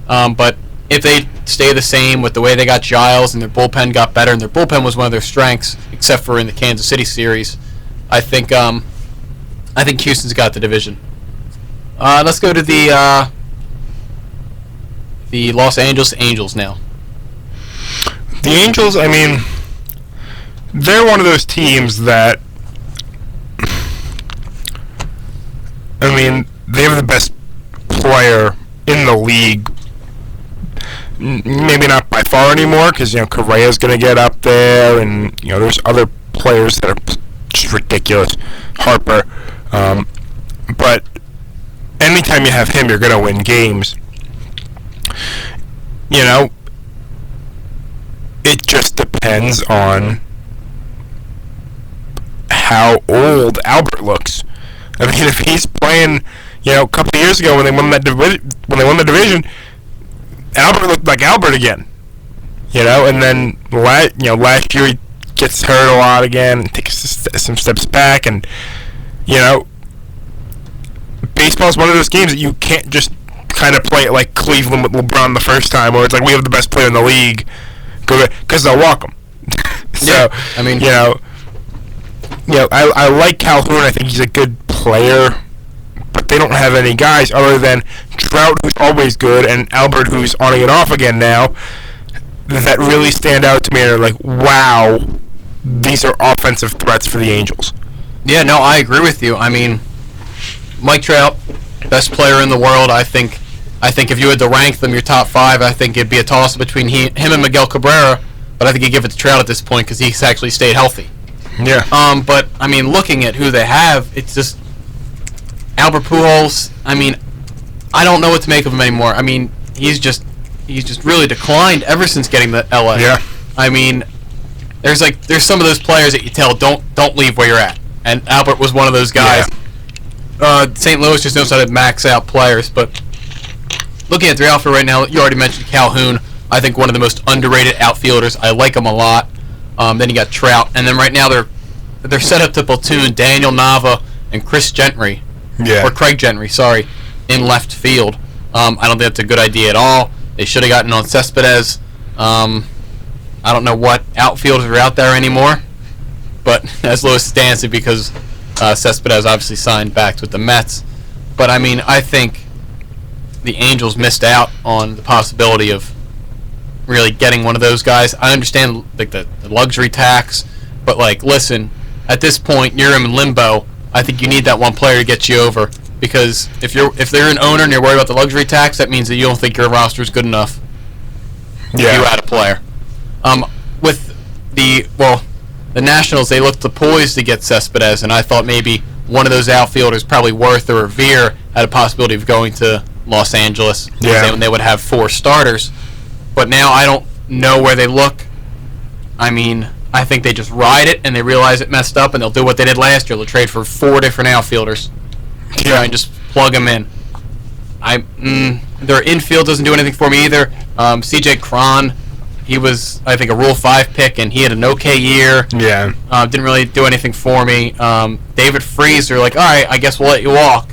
But if they stay the same with the way they got Giles and their bullpen got better, and their bullpen was one of their strengths, except for in the Kansas City series, I think Houston's got the division. Let's go to the Los Angeles Angels now. The Angels, I mean, they're one of those teams that, I mean, they have the best player in the league. Maybe not by far anymore, because Correa's going to get up there, and there's other players that are just ridiculous. Harper, but anytime you have him, you're going to win games. It just depends on how old Albert looks. I mean, if he's playing, a couple of years ago when they won the division, Albert looked like Albert again, and then last year he gets hurt a lot again and takes some steps back, and baseball is one of those games that you can't just kind of play it like Cleveland with LeBron the first time, where it's like we have the best player in the league, because they'll walk him. So yeah, I mean, I like Calhoun. I think he's a good player. But they don't have any guys other than Trout, who's always good, and Albert, who's on and off again now, that really stand out to me and are like, wow, these are offensive threats for the Angels. Yeah, no, I agree with you. I mean, Mike Trout, best player in the world. I think if you had to rank them, your top five, I think it'd be a toss between him and Miguel Cabrera, but I think you give it to Trout at this point because he's actually stayed healthy. Yeah. But, I mean, looking at who they have, it's just Albert Pujols. I mean, I don't know what to make of him anymore. I mean, he's just really declined ever since getting the LA. Yeah. I mean, there's some of those players that you tell don't leave where you're at, and Albert was one of those guys. Yeah. St. Louis just knows how to max out players, but looking at their outfield right now, you already mentioned Calhoun. I think one of the most underrated outfielders. I like him a lot. Then you got Trout, and then right now they're set up to platoon Daniel Nava and Chris Gentry. Yeah. Or Craig Gentry, sorry, in left field. I don't think that's a good idea at all. They should have gotten on Cespedes. I don't know what outfielders are out there anymore, but as low as stands it because Cespedes obviously signed back with the Mets. But, I mean, I think the Angels missed out on the possibility of really getting one of those guys. I understand like the luxury tax, but, like, listen, at this point, you're in limbo. I think you need that one player to get you over, because if they're an owner and you're worried about the luxury tax, that means that you don't think your roster is good enough. Yeah. You add a player. With the Nationals, they looked poised to get Cespedes, and I thought maybe one of those outfielders, probably Worth or Revere, had a possibility of going to Los Angeles. Yeah. When they would have 4 starters. But now I don't know where they look. I mean, I think they just ride it and they realize it messed up and they'll do what they did last year. They'll trade for 4 different outfielders. Yeah, and just plug them in. Their infield doesn't do anything for me either. C.J. Cron, he was, I think, a Rule 5 pick, and he had an okay year. Yeah. Didn't really do anything for me. David Freese, they're like, all right, I guess we'll let you walk.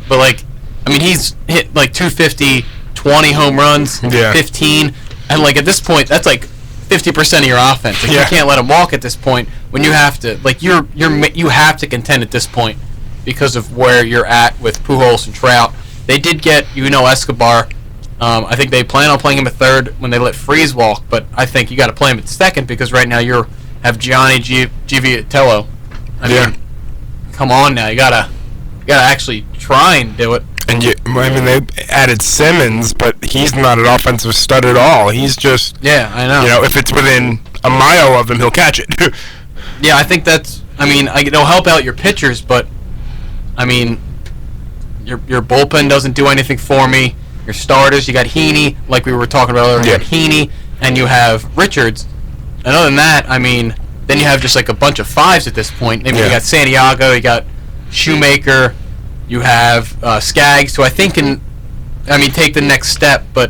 But, like, I mean, he's hit, like, 250, 20 home runs, 15. And, like, at this point, that's, like, 50% of your offense. Like, you can't let him walk at this point when you have to. Like, you have to contend at this point because of where you're at with Pujols and Trout. They did get, Escobar. I think they plan on playing him at third when they let Freese walk, but I think you got to play him at second because right now you have Gianni Givitello. I mean, come on now, you gotta actually try and do it. And they added Simmons, but he's not an offensive stud at all. He's just I know. If it's within a mile of him, he'll catch it. Yeah, I think that's. I mean, it'll help out your pitchers, but I mean, your bullpen doesn't do anything for me. Your starters, you got Heaney, like we were talking about earlier. You got Heaney, and you have Richards. And other than that, I mean, then you have just like a bunch of fives at this point. Maybe you got Santiago, you got Shoemaker, you have Skaggs, who I think can, take the next step. But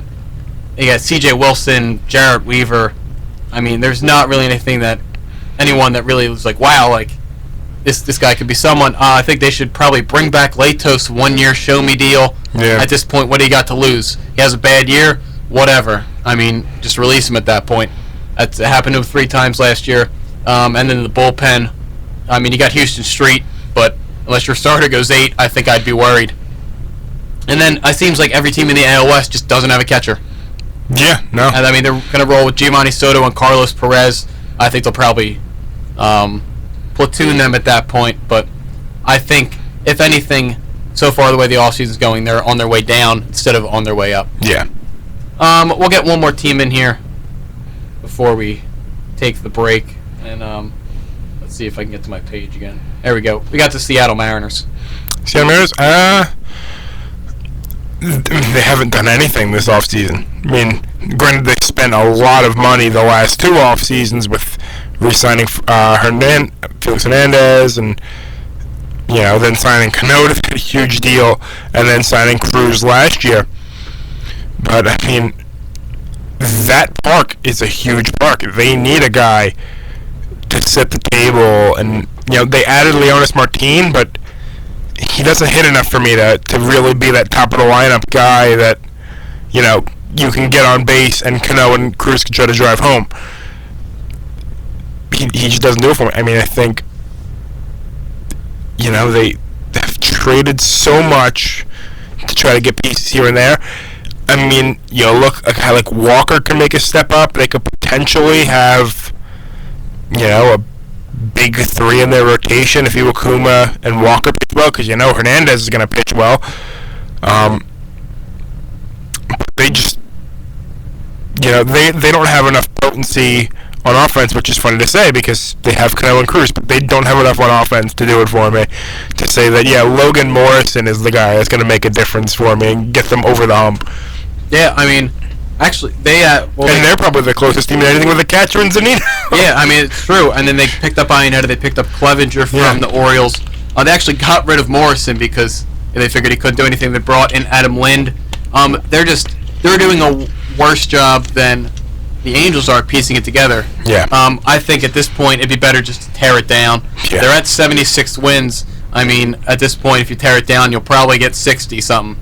you got C.J. Wilson, Jarrett Weaver. I mean, there's not really anyone that really was like, wow, like this guy could be someone. I think they should probably bring back Latos 1-year show me deal. Yeah. At this point, what do you got to lose? He has a bad year, whatever. I mean, just release him at that point. It happened to him 3 times last year. And then the bullpen, I mean, you got Houston Street, but unless your starter goes 8, I think I'd be worried. And then it seems like every team in the AL West just doesn't have a catcher. Yeah, no. And I mean, they're going to roll with Giovanni Soto and Carlos Perez. I think they'll probably platoon them at that point. But I think, if anything, so far the way the offseason's going, they're on their way down instead of on their way up. Yeah. We'll get one more team in here before we take the break. And let's see if I can get to my page again. There we go. We got the Seattle Mariners. Seattle Mariners? They haven't done anything this offseason. I mean, granted, they spent a lot of money the last 2 off seasons with re-signing Felix Hernandez and, then signing Cano to a huge deal, and then signing Cruz last year. But, I mean, that park is a huge park. They need a guy to set the table, and, they added Leonys Martin, but he doesn't hit enough for me to really be that top of the lineup guy that, you can get on base and Cano and Cruz can try to drive home. He just doesn't do it for me. I mean, I think, they have traded so much to try to get pieces here and there. I mean, look, a guy like Walker can make a step up. They could potentially have, a big 3 in their rotation if Iwakuma and Walker pitch well, because Hernandez is going to pitch well. They just, they don't have enough potency on offense, which is funny to say because they have Cano and Cruz, but they don't have enough on offense to do it for me. To say that, Logan Morrison is the guy that's going to make a difference for me and get them over the hump. Yeah, I mean, actually, they're probably the closest team to anything with a catcher in Zunino. Yeah, I mean, it's true. And then they picked up Iannetta, they picked up Clevenger from the Orioles. They actually got rid of Morrison because they figured he couldn't do anything. They brought in Adam Lind. They're doing a worse job than the Angels are piecing it together. Yeah. I think at this point it'd be better just to tear it down. Yeah. They're at 76 wins. I mean, at this point, if you tear it down, you'll probably get 60-something.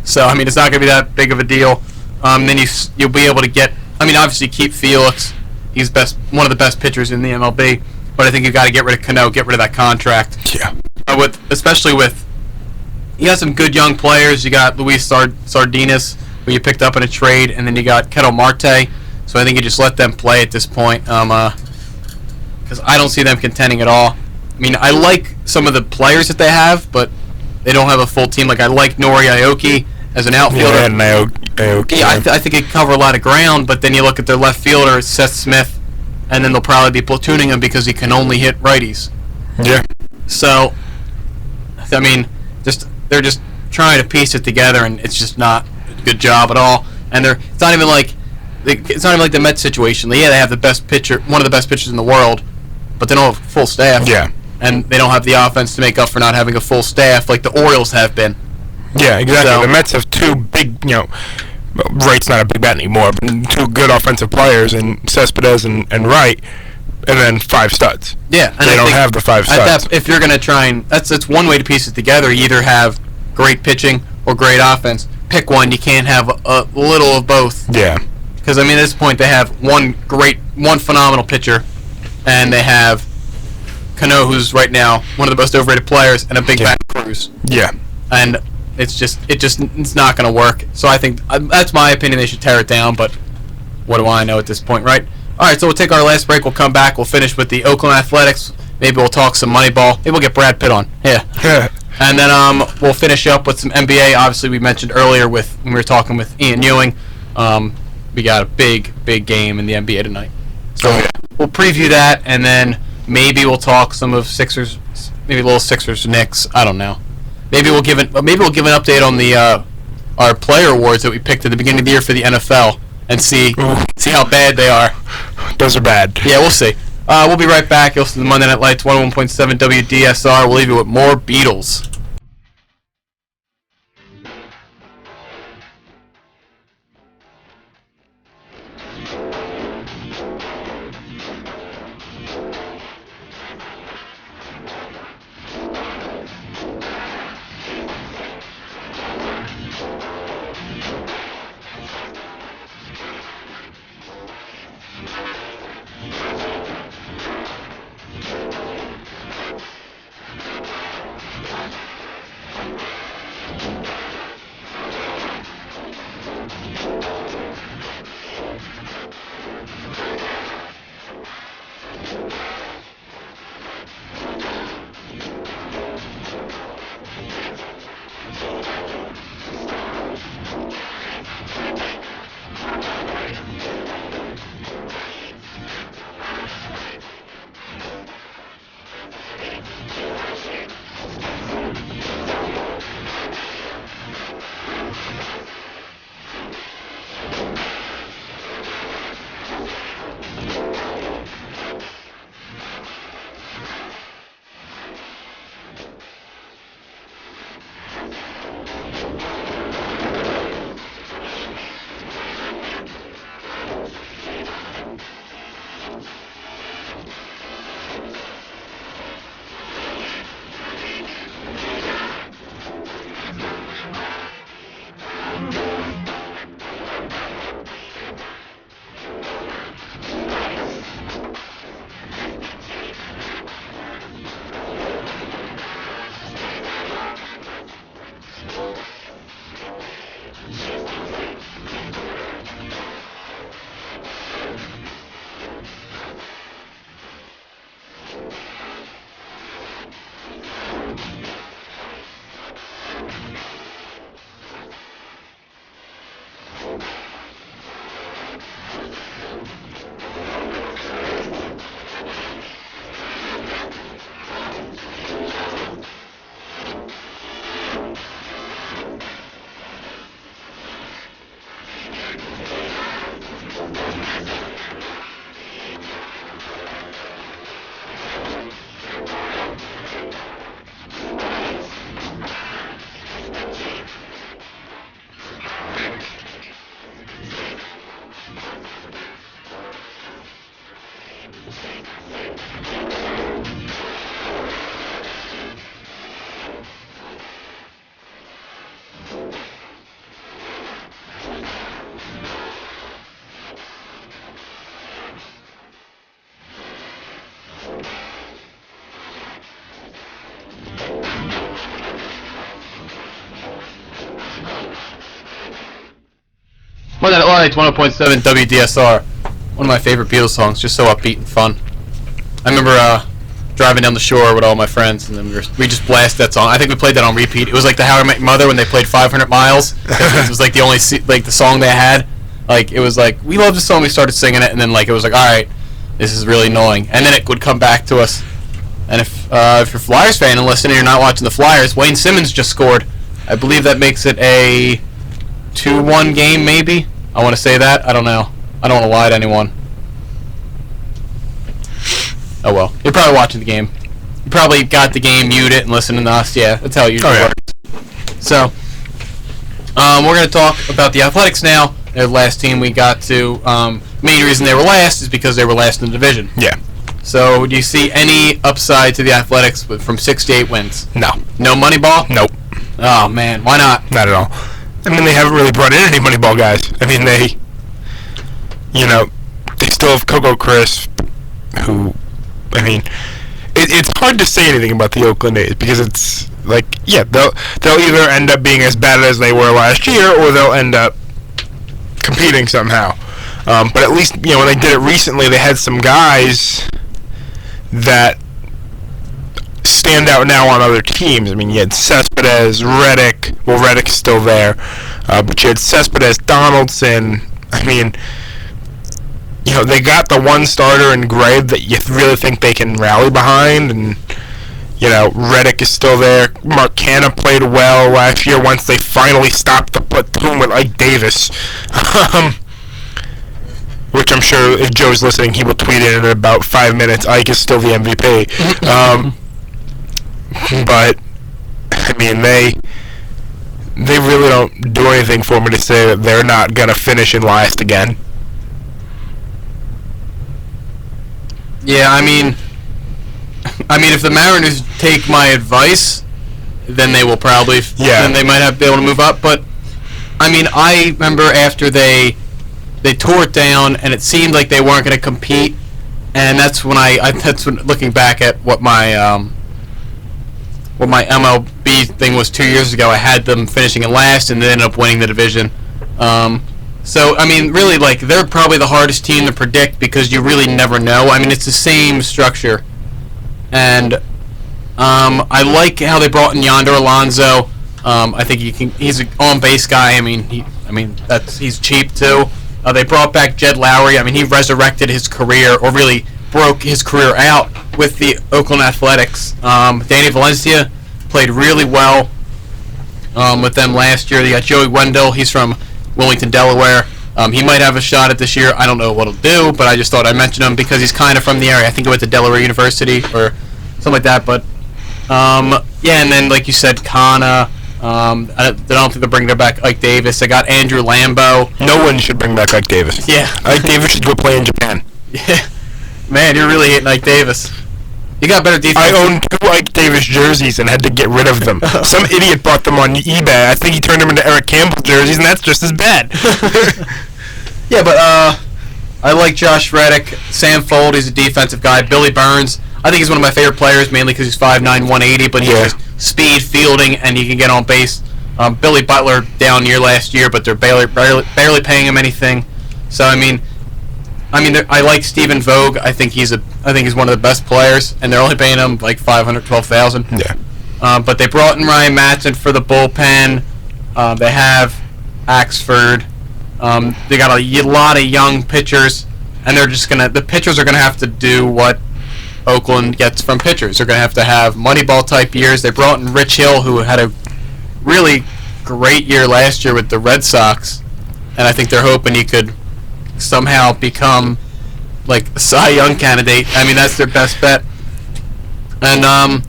So, I mean, it's not going to be that big of a deal. Then you'll be able to get, obviously keep Felix. He's one of the best pitchers in the MLB. But I think you've got to get rid of Cano, get rid of that contract. Yeah. Especially with, you got some good young players. You got Luis Sardinas, who you picked up in a trade, and then you got Ketel Marte. So I think you just let them play at this point, because I don't see them contending at all. I mean, I like some of the players that they have, but they don't have a full team. Like, I like Nori Aoki as an outfielder. Yeah, and Aoki. Yeah, I think he could cover a lot of ground, but then you look at their left fielder, it's Seth Smith, and then they'll probably be platooning him because he can only hit righties. Yeah. So, I mean, they're just trying to piece it together, and it's just not a good job at all. And it's not even like it's not even like the Mets situation. Like, yeah, they have the best pitcher, one of the best pitchers in the world, but they don't have full staff. Yeah. And they don't have the offense to make up for not having a full staff like the Orioles have been. Yeah, exactly. So, the Mets have two big, Wright's not a big bat anymore, but two good offensive players in Cespedes and Wright, and then 5 studs. Yeah, and they don't have the 5 studs. If you're going to try and that's one way to piece it together. You either have great pitching or great offense. Pick one. You can't have a little of both. Yeah. Because at this point they have one phenomenal pitcher, and they have Cano, who's right now one of the most overrated players, and a big bat Cruz. Yeah. And it's not going to work. So I think that's my opinion. They should tear it down. But what do I know at this point, right? All right, so we'll take our last break. We'll come back. We'll finish with the Oakland Athletics. Maybe we'll talk some Moneyball. Maybe we'll get Brad Pitt on. Yeah. And then we'll finish up with some NBA. Obviously, we mentioned earlier when we were talking with Ian Ewing, we got a big game in the NBA tonight. So we'll preview that, and then maybe we'll talk some of Sixers, maybe a little Sixers Knicks. I don't know. Maybe we'll give an update on the our player awards that we picked at the beginning of the year for the NFL and see how bad they are. Those are bad. Yeah, we'll see. We'll be right back. You'll listen to Monday Night Lights 101.7 WDSR. We'll leave you with more Beatles. Monday Night Lights 100.7 WDSR. One of my favorite Beatles songs, just so upbeat and fun. I remember driving down the shore with all my friends, and then we just blasted that song. I think we played that on repeat. It was like the How I Met Your Mother when they played 500 Miles. It was like the only the song they had. Like, it was like, we loved the song, we started singing it, and then like it was like, alright, this is really annoying. And then it would come back to us. And if you're a Flyers fan and listening, you're not watching the Flyers, Wayne Simmons just scored. I believe that makes it a 2-1 game, maybe? I want to say that. I don't know. I don't want to lie to anyone. Oh well. You're probably watching the game. You probably got the game muted and listening to us. Yeah, that's how it usually works. So, we're going to talk about the Athletics now. They're the last team we got to. Main reason they were last is because they were last in the division. Yeah. So, do you see any upside to the Athletics from 6 to 8 wins? No. No Moneyball? Nope. Oh, man. Why not? Not at all. I mean, they haven't really brought in any Moneyball guys. I mean, they still have Coco Crisp, who, I mean, it's hard to say anything about the Oakland A's because it's like, yeah, they'll either end up being as bad as they were last year or they'll end up competing somehow. But at least, when they did it recently, they had some guys that stand out now on other teams. I mean, you had Cespedes, Reddick. Well, Reddick's still there. But you had Cespedes, Donaldson. I mean, they got the one starter in Gray that you really think they can rally behind. And, Reddick is still there. Mark Canna played well last year once they finally stopped the platoon with Ike Davis. Which I'm sure if Joe's listening, he will tweet it in about 5 minutes. Ike is still the MVP. But, I mean, they really don't do anything for me to say that they're not going to finish in last again. Yeah, I mean, if the Mariners take my advice, then they will probably, then they might be able to move up. But, I mean, I remember after they tore it down, and it seemed like they weren't going to compete, and that's when looking back at what my MLB thing was 2 years ago, I had them finishing in last, and they ended up winning the division. So, I mean, really, they're probably the hardest team to predict because you really never know. I mean, it's the same structure. And I like how they brought in Yonder Alonso. I think he's an on-base guy. I mean, he's cheap, too. They brought back Jed Lowry. I mean, he resurrected his career, or really broke his career out with the Oakland Athletics. Danny Valencia played really well with them last year. They got Joey Wendell. He's from Wilmington, Delaware. He might have a shot at this year. I don't know what he'll do, but I just thought I'd mention him because he's kind of from the area. I think he went to Delaware University or something like that. But, yeah, and then, like you said, Kana. I don't think they're bringing back Ike Davis. I got Andrew Lambo. No one should bring back Ike Davis. Yeah. Ike Davis should go play in Japan. Yeah. Man, you're really hating Ike Davis. You got better defense. I own 2 Ike Davis jerseys and had to get rid of them. Some idiot bought them on eBay. I think he turned them into Eric Campbell jerseys, and that's just as bad. Yeah, but I like Josh Reddick. Sam Fold, he's a defensive guy. Billy Burns, I think he's one of my favorite players, mainly because he's 5'9", 180, but he has speed, fielding, and he can get on base. Billy Butler down year last year, but they're barely paying him anything. So I mean, I like Stephen Vogt. I think he's one of the best players, and they're only paying him like $512,000. Yeah. But they brought in Ryan Matson for the bullpen. They have Axford. They got a lot of young pitchers, and the pitchers are gonna have to do what Oakland gets from pitchers. They're gonna have to have Moneyball type years. They brought in Rich Hill, who had a really great year last year with the Red Sox, and I think they're hoping he could somehow become like a Cy Young candidate. I mean, that's their best bet. And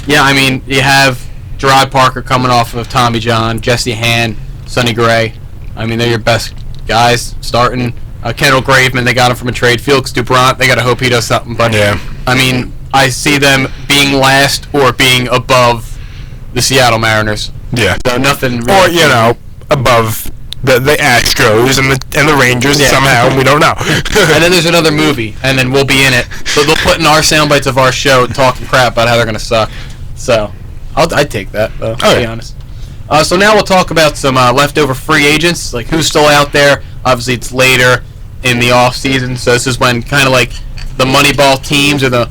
yeah, I mean, you have Gerard Parker coming off of Tommy John, Jesse Hand, Sonny Gray. I mean, they're your best guys starting. Kendall Graveman, they got him from a trade. Felix Dubront, they got to hope he does something. But yeah. I mean, I see them being last or being above the Seattle Mariners. Yeah. So nothing really. Or, above the Astros and the Rangers somehow. We don't know. And then there's another movie, and then we'll be in it. So they'll put in our sound bites of our show talking crap about how they're going to suck. So I'd take that, to be honest. So now we'll talk about some leftover free agents, like who's still out there. Obviously, it's later in the off season, so this is when kind of like the Moneyball teams or the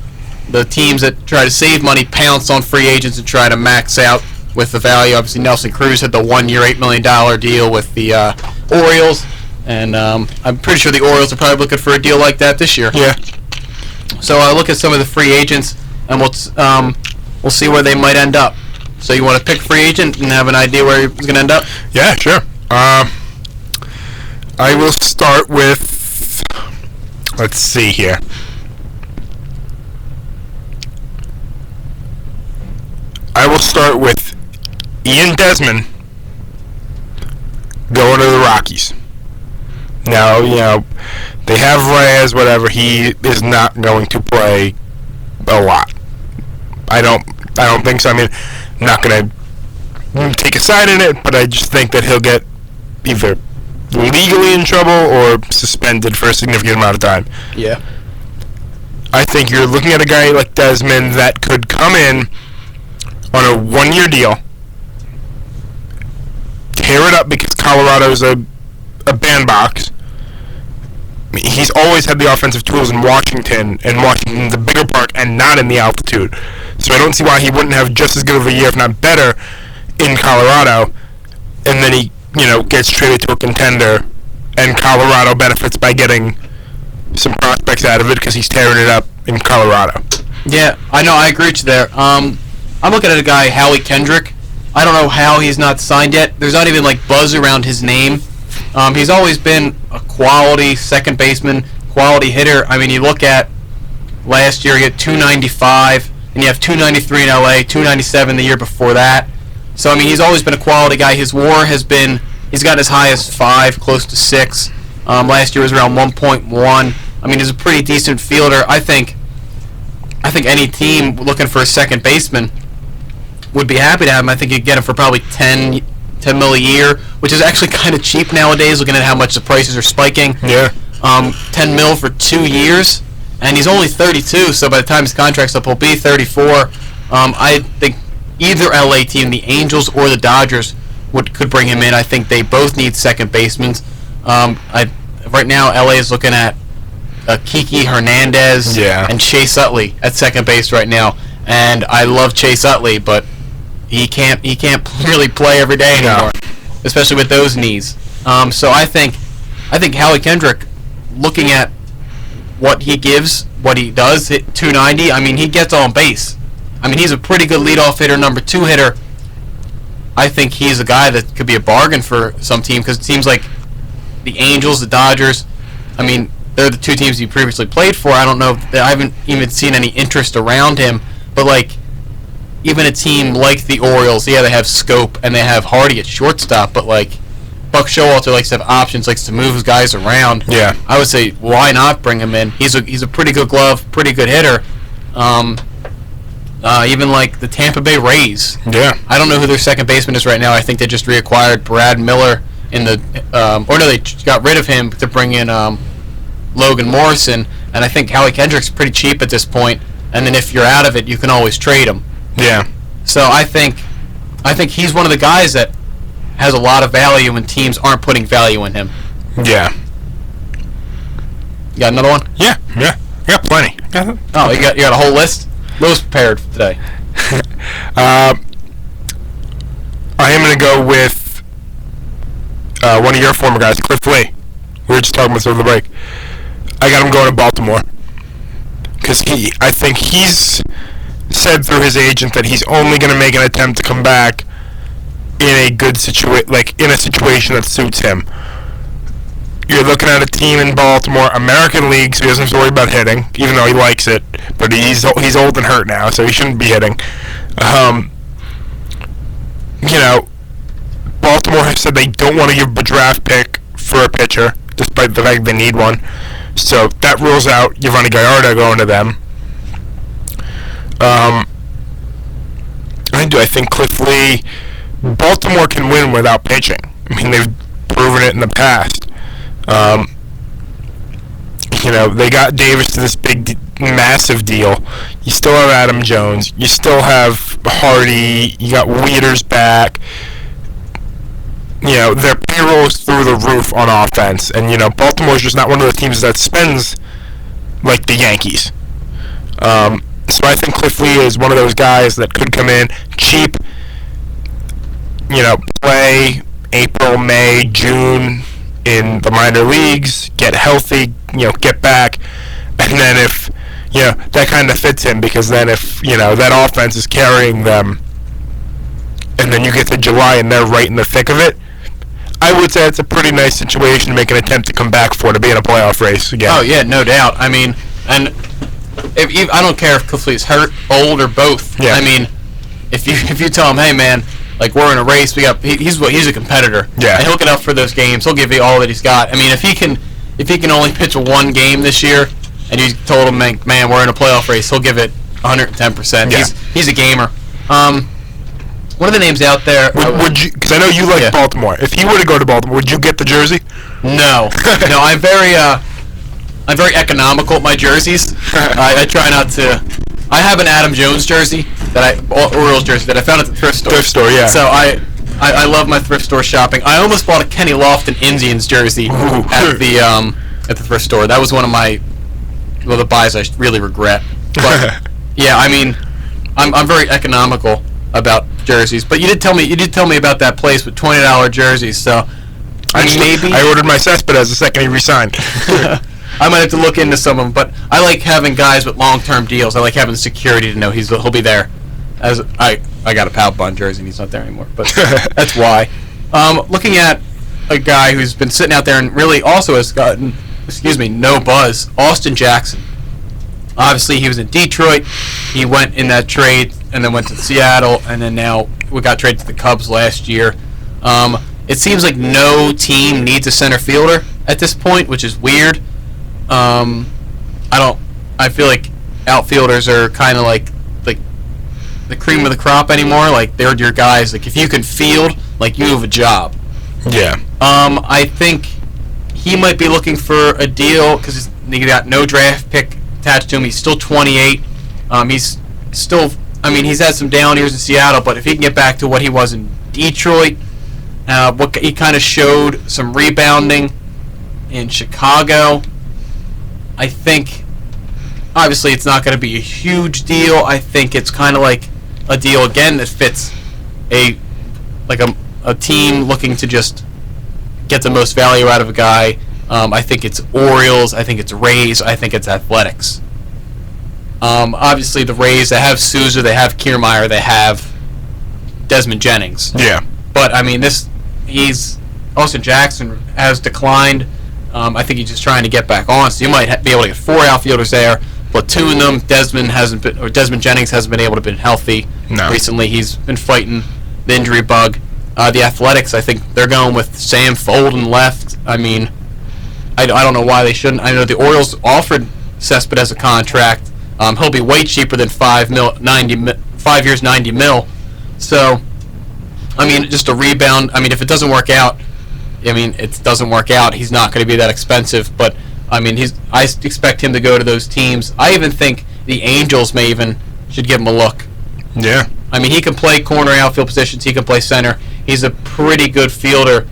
teams that try to save money pounce on free agents and try to max out with the value. Obviously, Nelson Cruz had the 1 year, $8 million deal with the Orioles, and I'm pretty sure the Orioles are probably looking for a deal like that this year. Yeah. So I'll look at some of the free agents, and we'll see where they might end up. So you want to pick free agent and have an idea where he's going to end up? Yeah, sure. I will start with Let's see here. I will start with Ian Desmond going to the Rockies. Now, they have Reyes, whatever. He is not going to play a lot. I don't think so. I mean, I'm not going to take a side in it, but I just think that he'll get either legally in trouble or suspended for a significant amount of time. Yeah. I think you're looking at a guy like Desmond that could come in on a one-year deal, tear it up because Colorado's a bandbox. I mean, he's always had the offensive tools in Washington, the bigger park, and not in the altitude. So I don't see why he wouldn't have just as good of a year, if not better, in Colorado. And then he, gets traded to a contender, and Colorado benefits by getting some prospects out of it because he's tearing it up in Colorado. Yeah, I know. I agree with you there. I'm looking at a guy, Howie Kendrick. I don't know how he's not signed yet. There's not even buzz around his name. He's always been a quality second baseman, quality hitter. I mean, you look at last year, he had 295, and you have 293 in LA, 297 the year before that. So, I mean, he's always been a quality guy. His WAR he's got as high as 5, close to 6. Last year was around 1.1. I mean, he's a pretty decent fielder. I think any team looking for a second baseman would be happy to have him. I think you'd get him for probably $10 mil a year, which is actually kind of cheap nowadays, looking at how much the prices are spiking. Yeah. 10 mil for 2 years, and he's only 32, so by the time his contract's up, he'll be 34. I think either LA team, the Angels or the Dodgers, could bring him in. I think they both need second basemen. Right now, LA is looking at Kiki Hernandez and Chase Utley at second base right now, and I love Chase Utley, but he can't really play every day anymore, especially with those knees. So I think Howie Kendrick, looking at what he gives, what he does, hit 290. I mean, he gets on base. I mean, he's a pretty good leadoff hitter, number 2 hitter. I think he's a guy that could be a bargain for some team, because it seems like the Angels, the Dodgers, I mean, they're the 2 teams he previously played for. I don't know. I haven't even seen any interest around him, but even a team like the Orioles, they have scope and they have Hardy at shortstop, but Buck Showalter likes to have options, likes to move his guys around. Yeah. I would say, why not bring him in? He's a pretty good glove, pretty good hitter. Even the Tampa Bay Rays. Yeah. I don't know who their second baseman is right now. I think they just reacquired Brad Miller they got rid of him to bring in Logan Morrison, and I think Howie Kendrick's pretty cheap at this point. And then if you're out of it, you can always trade him. Yeah. So I think he's one of the guys that has a lot of value, and teams aren't putting value in him. Yeah. You got another one? Yeah. I got plenty. Oh, you got a whole list? Most prepared for today. I am going to go with one of your former guys, Cliff Lee. We were just talking about this over the break. I got him going to Baltimore because I think he's said through his agent that he's only going to make an attempt to come back in a good in a situation that suits him. You're looking at a team in Baltimore, American League, so he doesn't have to worry about hitting, even though he likes it. But he's old and hurt now, so he shouldn't be hitting. Baltimore has said they don't want to give a draft pick for a pitcher, despite the fact they need one. So that rules out Yovani Gallardo going to them. I think Cliff Lee, Baltimore can win without pitching. I mean, they've proven it in the past. They got Davis to this big, massive deal. You still have Adam Jones. You still have Hardy. You got Wieters back. Their payroll is through the roof on offense. And, Baltimore's just not one of the teams that spends like the Yankees. So I think Cliff Lee is one of those guys that could come in cheap, play April, May, June in the minor leagues, get healthy, get back, and then if, that kind of fits him, because then if, that offense is carrying them, and then you get to July and they're right in the thick of it, I would say it's a pretty nice situation to make an attempt to come back to be in a playoff race again. Oh yeah, no doubt. I mean, and if I don't care if Cleef's hurt, old, or both. Yeah. I mean, if you tell him, hey man, like we're in a race, he's a competitor. Yeah. And he'll get up for those games. He'll give you all that he's got. I mean, if he can only pitch one game this year, and you told him, man, we're in a playoff race, he'll give it 110%. Yeah. He's a gamer. One of the names out there. Would you? Because I know you like Baltimore. If he were to go to Baltimore, would you get the jersey? No, no. I'm very economical with my jerseys. I try not to. I have an Adam Jones jersey Orioles jersey that I found at the thrift store. Thrift store, yeah. So I love my thrift store shopping. I almost bought a Kenny Lofton Indians jersey at the thrift store. That was one of the buys I really regret. But yeah, I mean, I'm very economical about jerseys. But you did tell me about that place with $20 jerseys. So I ordered my Cespedes the second he resigned. I might have to look into some of them, but I like having guys with long-term deals. I like having security to know he'll be there. As I got a Pal Bun jersey and he's not there anymore, but that's why. Looking at a guy who's been sitting out there and really also has gotten, no buzz, Austin Jackson. Obviously, he was in Detroit. He went in that trade and then went to Seattle, and then now we got traded to the Cubs last year. It seems like no team needs a center fielder at this point, which is weird. I feel like outfielders are kind of like the cream of the crop anymore. Like, they're your guys. Like, if you can field, like, you have a job. Yeah. I think he might be looking for a deal because he got no draft pick attached to him. He's still 28. He's had some down years in Seattle, but if he can get back to what he was in Detroit, what he kind of showed some rebounding in Chicago, I think obviously it's not going to be a huge deal. I think it's kind of like a deal again that fits a team looking to just get the most value out of a guy. I think it's Orioles. I think it's Rays. I think it's Athletics. Obviously the Rays, they have Souza, they have Kiermaier, they have Desmond Jennings. Yeah. But I mean, Austin Jackson has declined. I think he's just trying to get back on. So you might be able to get 4 outfielders there, platoon them. Desmond Jennings hasn't been able to be healthy recently. He's been fighting the injury bug. The Athletics, I think they're going with Sam Folden left. I mean, I don't know why they shouldn't. I know the Orioles offered Cespedes a contract. He'll be way cheaper than 5 years, $90 million. So, I mean, just a rebound. I mean, if it doesn't work out, it doesn't work out. He's not going to be that expensive. But I mean, I expect him to go to those teams. I even think the Angels should give him a look. Yeah. I mean, he can play corner outfield positions. He can play center. He's a pretty good fielder.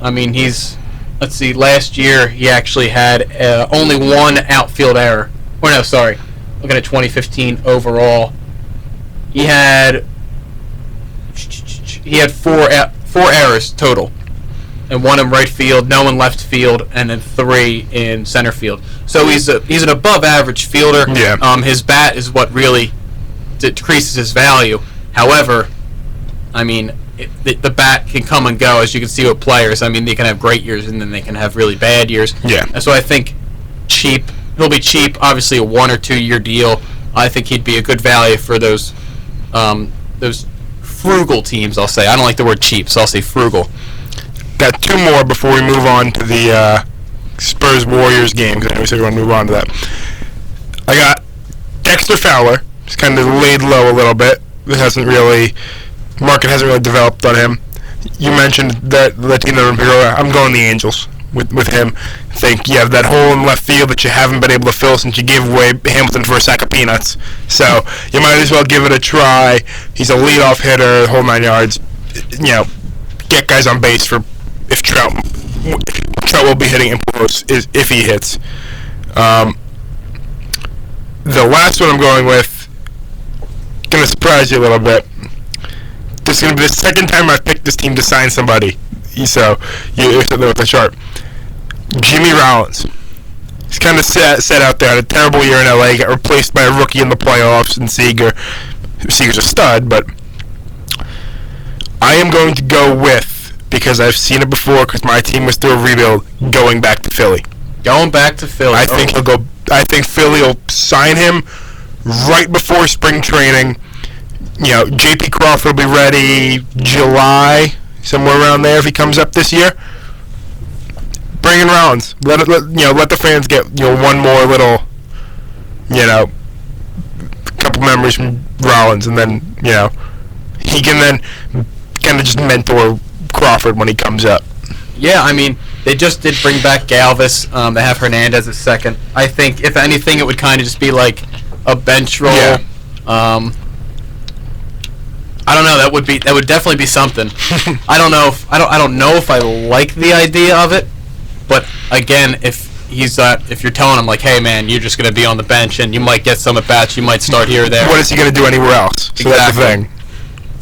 I mean, last year he actually had only 1 outfield error. Or no, sorry. Looking at 2015 overall, he had 4 errors total, and 1 in right field, no in left field, and then 3 in center field. So he's an above average fielder. Yeah. His bat is what really decreases his value. Hehowever, I mean, the bat can come and go, as you can see with players. I mean, they can have great years and then they can have really bad years. Yeah. And so I think he'll be cheap. Obviously, a 1 or 2 year deal. I think he'd be a good value for those frugal teams. I'll say. I don't like the word cheap, so I'll say frugal. Got 2 more before we move on to the Spurs-Warriors game, because I know we said we want to move on to that. I got Dexter Fowler. He's kind of laid low a little bit. Market hasn't really developed on him. You mentioned that Latino Imperial. I'm going the Angels with him. I think you have that hole in left field that you haven't been able to fill since you gave away Hamilton for a sack of peanuts. So you might as well give it a try. He's a leadoff hitter, whole 9 yards. Get guys on base for if Trout will be hitting in close if he hits. The last one I'm going with, going to surprise you a little bit. This is going to be the second time I've picked this team to sign somebody. So you're sitting there with the chart. Jimmy Rollins. He's kind of set out there. Had a terrible year in LA. Got replaced by a rookie in the playoffs in Seager. Seager's a stud, but I am going to go with because I've seen it before. Because my team was through a rebuild, going back to Philly. Going back to Philly. I think he'll go. I think Philly will sign him right before spring training. You know, J.P. Crawford will be ready July, somewhere around there if he comes up this year. Bring in Rollins. Let the fans get one more little, couple memories from Rollins, and then he can then kind of just mentor Crawford when he comes up. Yeah, I mean, they just did bring back Galvis. They have Hernandez at second. I think, if anything, it would kind of just be like a bench role. Yeah. I don't know. That would definitely be something. I don't know if I like the idea of it, but again, if you're telling him like, hey man, you're just gonna be on the bench and you might get some at bats, you might start here or there. What is he gonna do anywhere else? So exactly. That's the thing.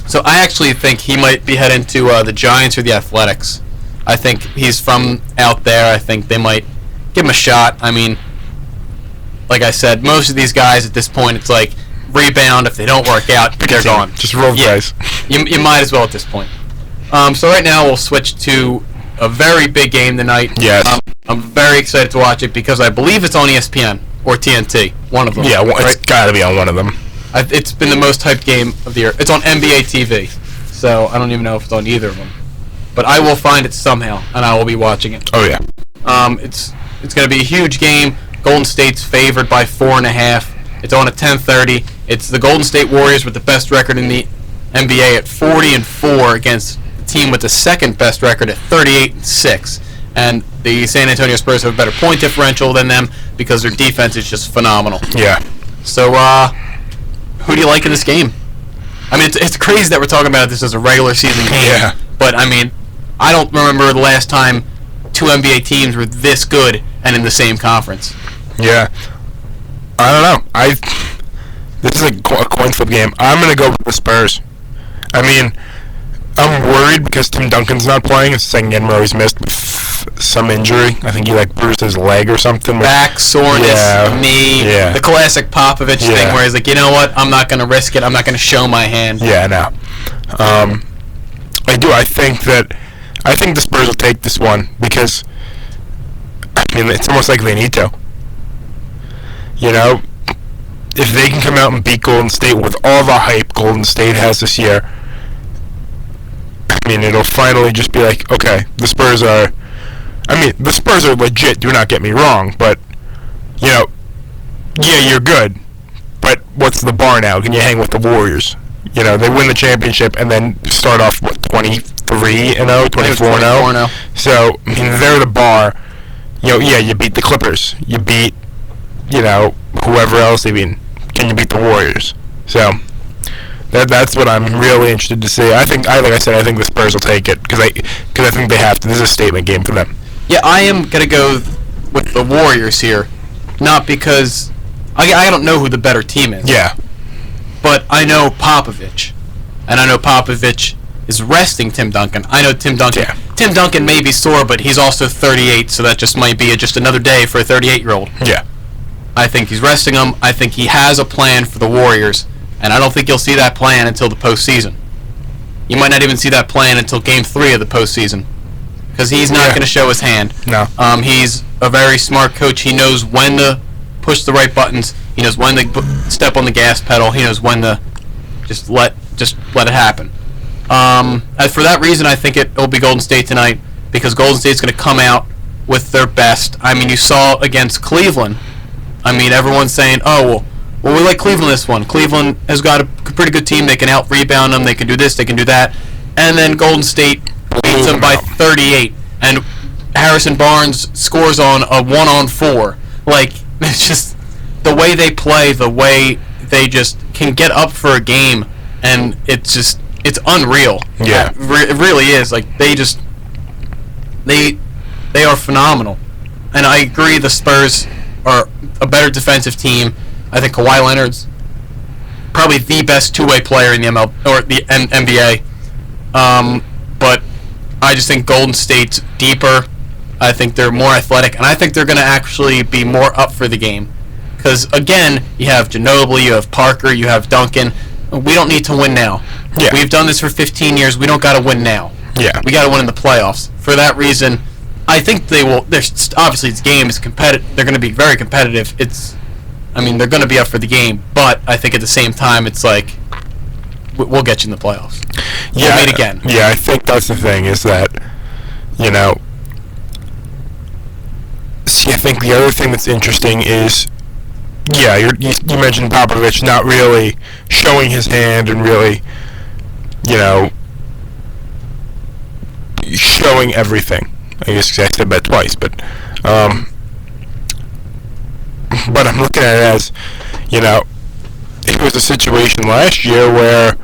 So I actually think he might be heading to the Giants or the Athletics. I think he's from out there. I think they might give him a shot. I mean, like I said, most of these guys at this point, it's like rebound. If they don't work out, they're gone. Just roll the dice. You might as well at this point. So right now we'll switch to a very big game tonight. Yes. I'm very excited to watch it because I believe it's on ESPN or TNT, one of them. Yeah, it's got to be on one of them. It's been the most hyped game of the year. It's on NBA TV, so I don't even know if it's on either of them. But I will find it somehow, and I will be watching it. Oh yeah. It's going to be a huge game. Golden State's favored by 4.5. It's on at 10:30. It's the Golden State Warriors with the best record in the NBA at 40-4 against the team with the second best record at 38-6. And the San Antonio Spurs have a better point differential than them because their defense is just phenomenal. Yeah. So, who do you like in this game? I mean, it's crazy that we're talking about this as a regular season game. Yeah. But, I mean, I don't remember the last time two NBA teams were this good and in the same conference. Yeah. I don't know. This is a coin flip game. I'm going to go with the Spurs. I mean, I'm worried because Tim Duncan's not playing. It's the second game where he's missed with some injury. I think he bruised his leg or something. Back, soreness, knee. Yeah. The classic Popovich thing where he's like, you know what? I'm not going to risk it. I'm not going to show my hand. Yeah, no. I do. I think the Spurs will take this one because, I mean, it's almost like they need to. If they can come out and beat Golden State with all the hype Golden State has this year, I mean, it'll finally just be like, okay, the Spurs are legit, do not get me wrong, but, yeah, you're good, but what's the bar now? Can you hang with the Warriors? They win the championship and then start off, 23-0, 24-0? So, I mean, they're the bar. You beat the Clippers. You beat, whoever else. I mean, can you beat the Warriors? So, that's what I'm really interested to see. I think the Spurs will take it because I think they have to. This is a statement game for them. Yeah, I am gonna go with the Warriors here, not because I don't know who the better team is. Yeah. But I know Popovich, and I know Popovich is resting Tim Duncan. I know Tim Duncan. Yeah. Tim Duncan may be sore, but he's also 38, so that just might be just another day for a 38-year-old. Yeah. I think he's resting him. I think he has a plan for the Warriors, and I don't think you'll see that plan until the postseason. You might not even see that plan until Game 3 of the postseason, because he's not going to show his hand. No. He's a very smart coach. He knows when to push the right buttons. He knows when to step on the gas pedal. He knows when to just let it happen. As for that reason, I think it'll be Golden State tonight because Golden State's going to come out with their best. I mean, you saw against Cleveland. I mean, everyone's saying, oh, well, we like Cleveland this one. Cleveland has got a pretty good team. They can out-rebound them. They can do this. They can do that. And then Golden State beats them by 38. And Harrison Barnes scores on a 1-on-4. Like, it's just the way they play, the way they just can get up for a game, and it's unreal. Yeah. It really is. Like, they are phenomenal. And I agree the Spurs are a better defensive team. I think Kawhi Leonard's probably the best two-way player in the NBA. But I just think Golden State's deeper. I think they're more athletic, and I think they're going to actually be more up for the game. Because, again, you have Ginobili, you have Parker, you have Duncan. We don't need to win now. Yeah. We've done this for 15 years. We don't got to win now. Yeah. We got to win in the playoffs. For that reason, I think they will. There's obviously this game is competitive. They're going to be very competitive. They're going to be up for the game, but I think at the same time, it's like we'll get you in the playoffs. Yeah, we'll meet again. Yeah, I think that's the thing is that, See, I think the other thing that's interesting is, you mentioned Popovich not really showing his hand and really, showing everything. I guess I said that twice, but I'm looking at it as, it was a situation last year where,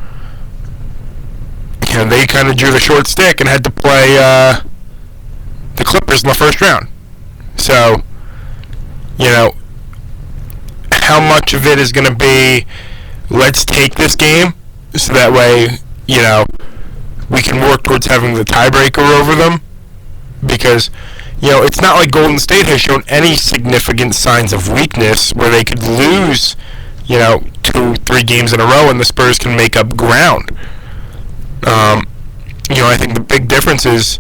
they kind of drew the short stick and had to play the Clippers in the first round. So, how much of it is going to be, let's take this game, so that way, we can work towards having the tiebreaker over them, because, it's not like Golden State has shown any significant signs of weakness where they could lose, 2-3 games in a row and the Spurs can make up ground. I think the big difference is,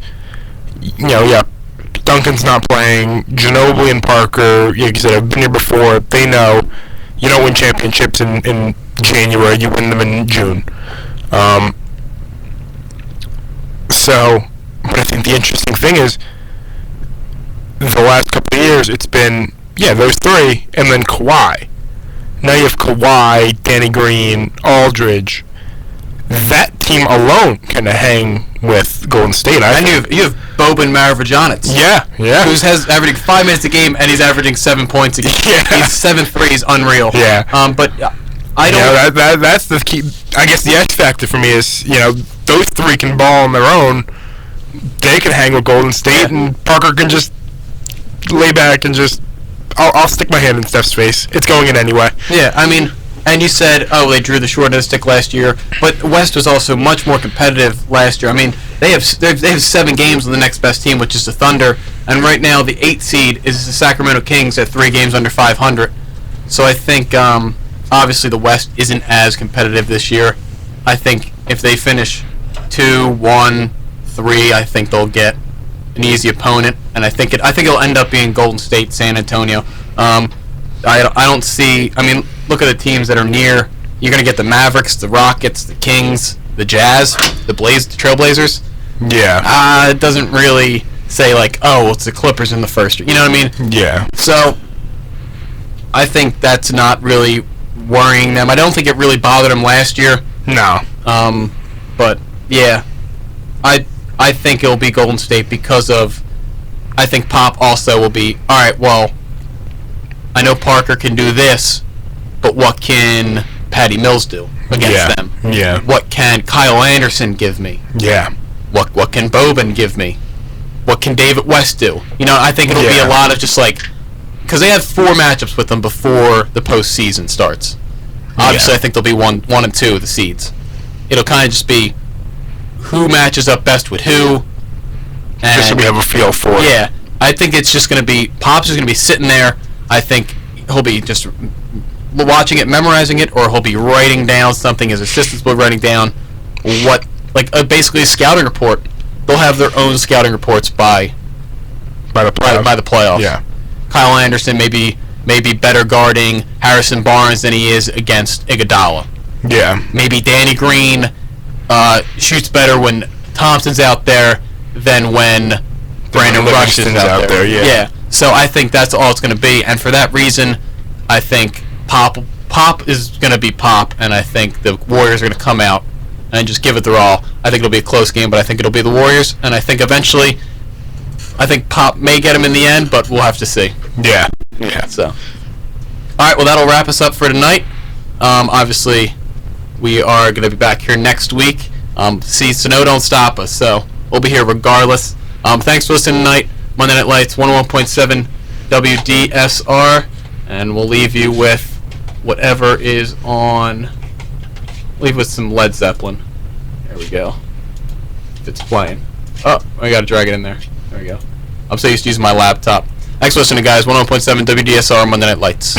Duncan's not playing, Ginobili and Parker, like you said, have been here before, they know you don't win championships in January, you win them in June. But I think the interesting thing is, the last couple of years, it's been, those three, and then Kawhi. Now you have Kawhi, Danny Green, Aldridge. That team alone can hang with Golden State. And you have Boban Marjanovic. Yeah. Who's averaging 5 minutes a game, and he's averaging 7 points a game. Yeah. He's 7 threes, unreal. Yeah. But I don't. That's the key. I guess the X factor for me is, those three can ball on their own. They can hang with Golden State, and Parker can just lay back and just. I'll stick my hand in Steph's face. It's going in anyway. Yeah, and you said, they drew the short end of the stick last year, but West was also much more competitive last year. They have 7 games with the next best team, which is the Thunder, and right now the 8th seed is the Sacramento Kings at 3 games under 500. So I think obviously the West isn't as competitive this year. I think if they finish 2-1-3, I think they'll get an easy opponent, and I think it'll end up being Golden State, San Antonio. I don't see. Look at the teams that are near. You're gonna get the Mavericks, the Rockets, the Kings, the Jazz, the Trailblazers. Yeah. It doesn't really say like, it's the Clippers in the first. You know what I mean? Yeah. So I think that's not really worrying them. I don't think it really bothered them last year. No. But yeah, I think it'll be Golden State because of. I think Pop also will be. All right. Well, I know Parker can do this, but what can Patty Mills do against them? Yeah. What can Kyle Anderson give me? Yeah. What can Boban give me? What can David West do? I think it'll be a lot of just like, because they have 4 matchups with them before the postseason starts. Obviously, I think there'll be one and 2 of the seeds. It'll kind of just be who matches up best with who. And just so we have a feel for it. Yeah. I think it's just going to be, Pop's just going to be sitting there. I think he'll be just watching it, memorizing it, or he'll be writing down something. His assistants will be writing down basically a scouting report. They'll have their own scouting reports by the playoffs. Yeah. Kyle Anderson may be better guarding Harrison Barnes than he is against Iguodala. Yeah. Maybe Danny Green shoots better when Thompson's out there than when Brandon Rush is out there. Yeah. So I think that's all it's going to be, and for that reason, I think Pop is going to be Pop, and I think the Warriors are going to come out and just give it their all. I think it'll be a close game, but I think it'll be the Warriors, and I think eventually, Pop may get him in the end, but we'll have to see. Yeah. So, all right, well, that'll wrap us up for tonight. Obviously, we are going to be back here next week. Snow don't stop us, so we'll be here regardless. Thanks for listening tonight. Monday Night Lights, 101.7 WDSR, and we'll leave you with whatever is on. Leave with some Led Zeppelin. There we go. If it's playing. Oh, I gotta drag it in there. There we go. I'm so used to using my laptop. Thanks for listening, guys. 101.7 WDSR, Monday Night Lights.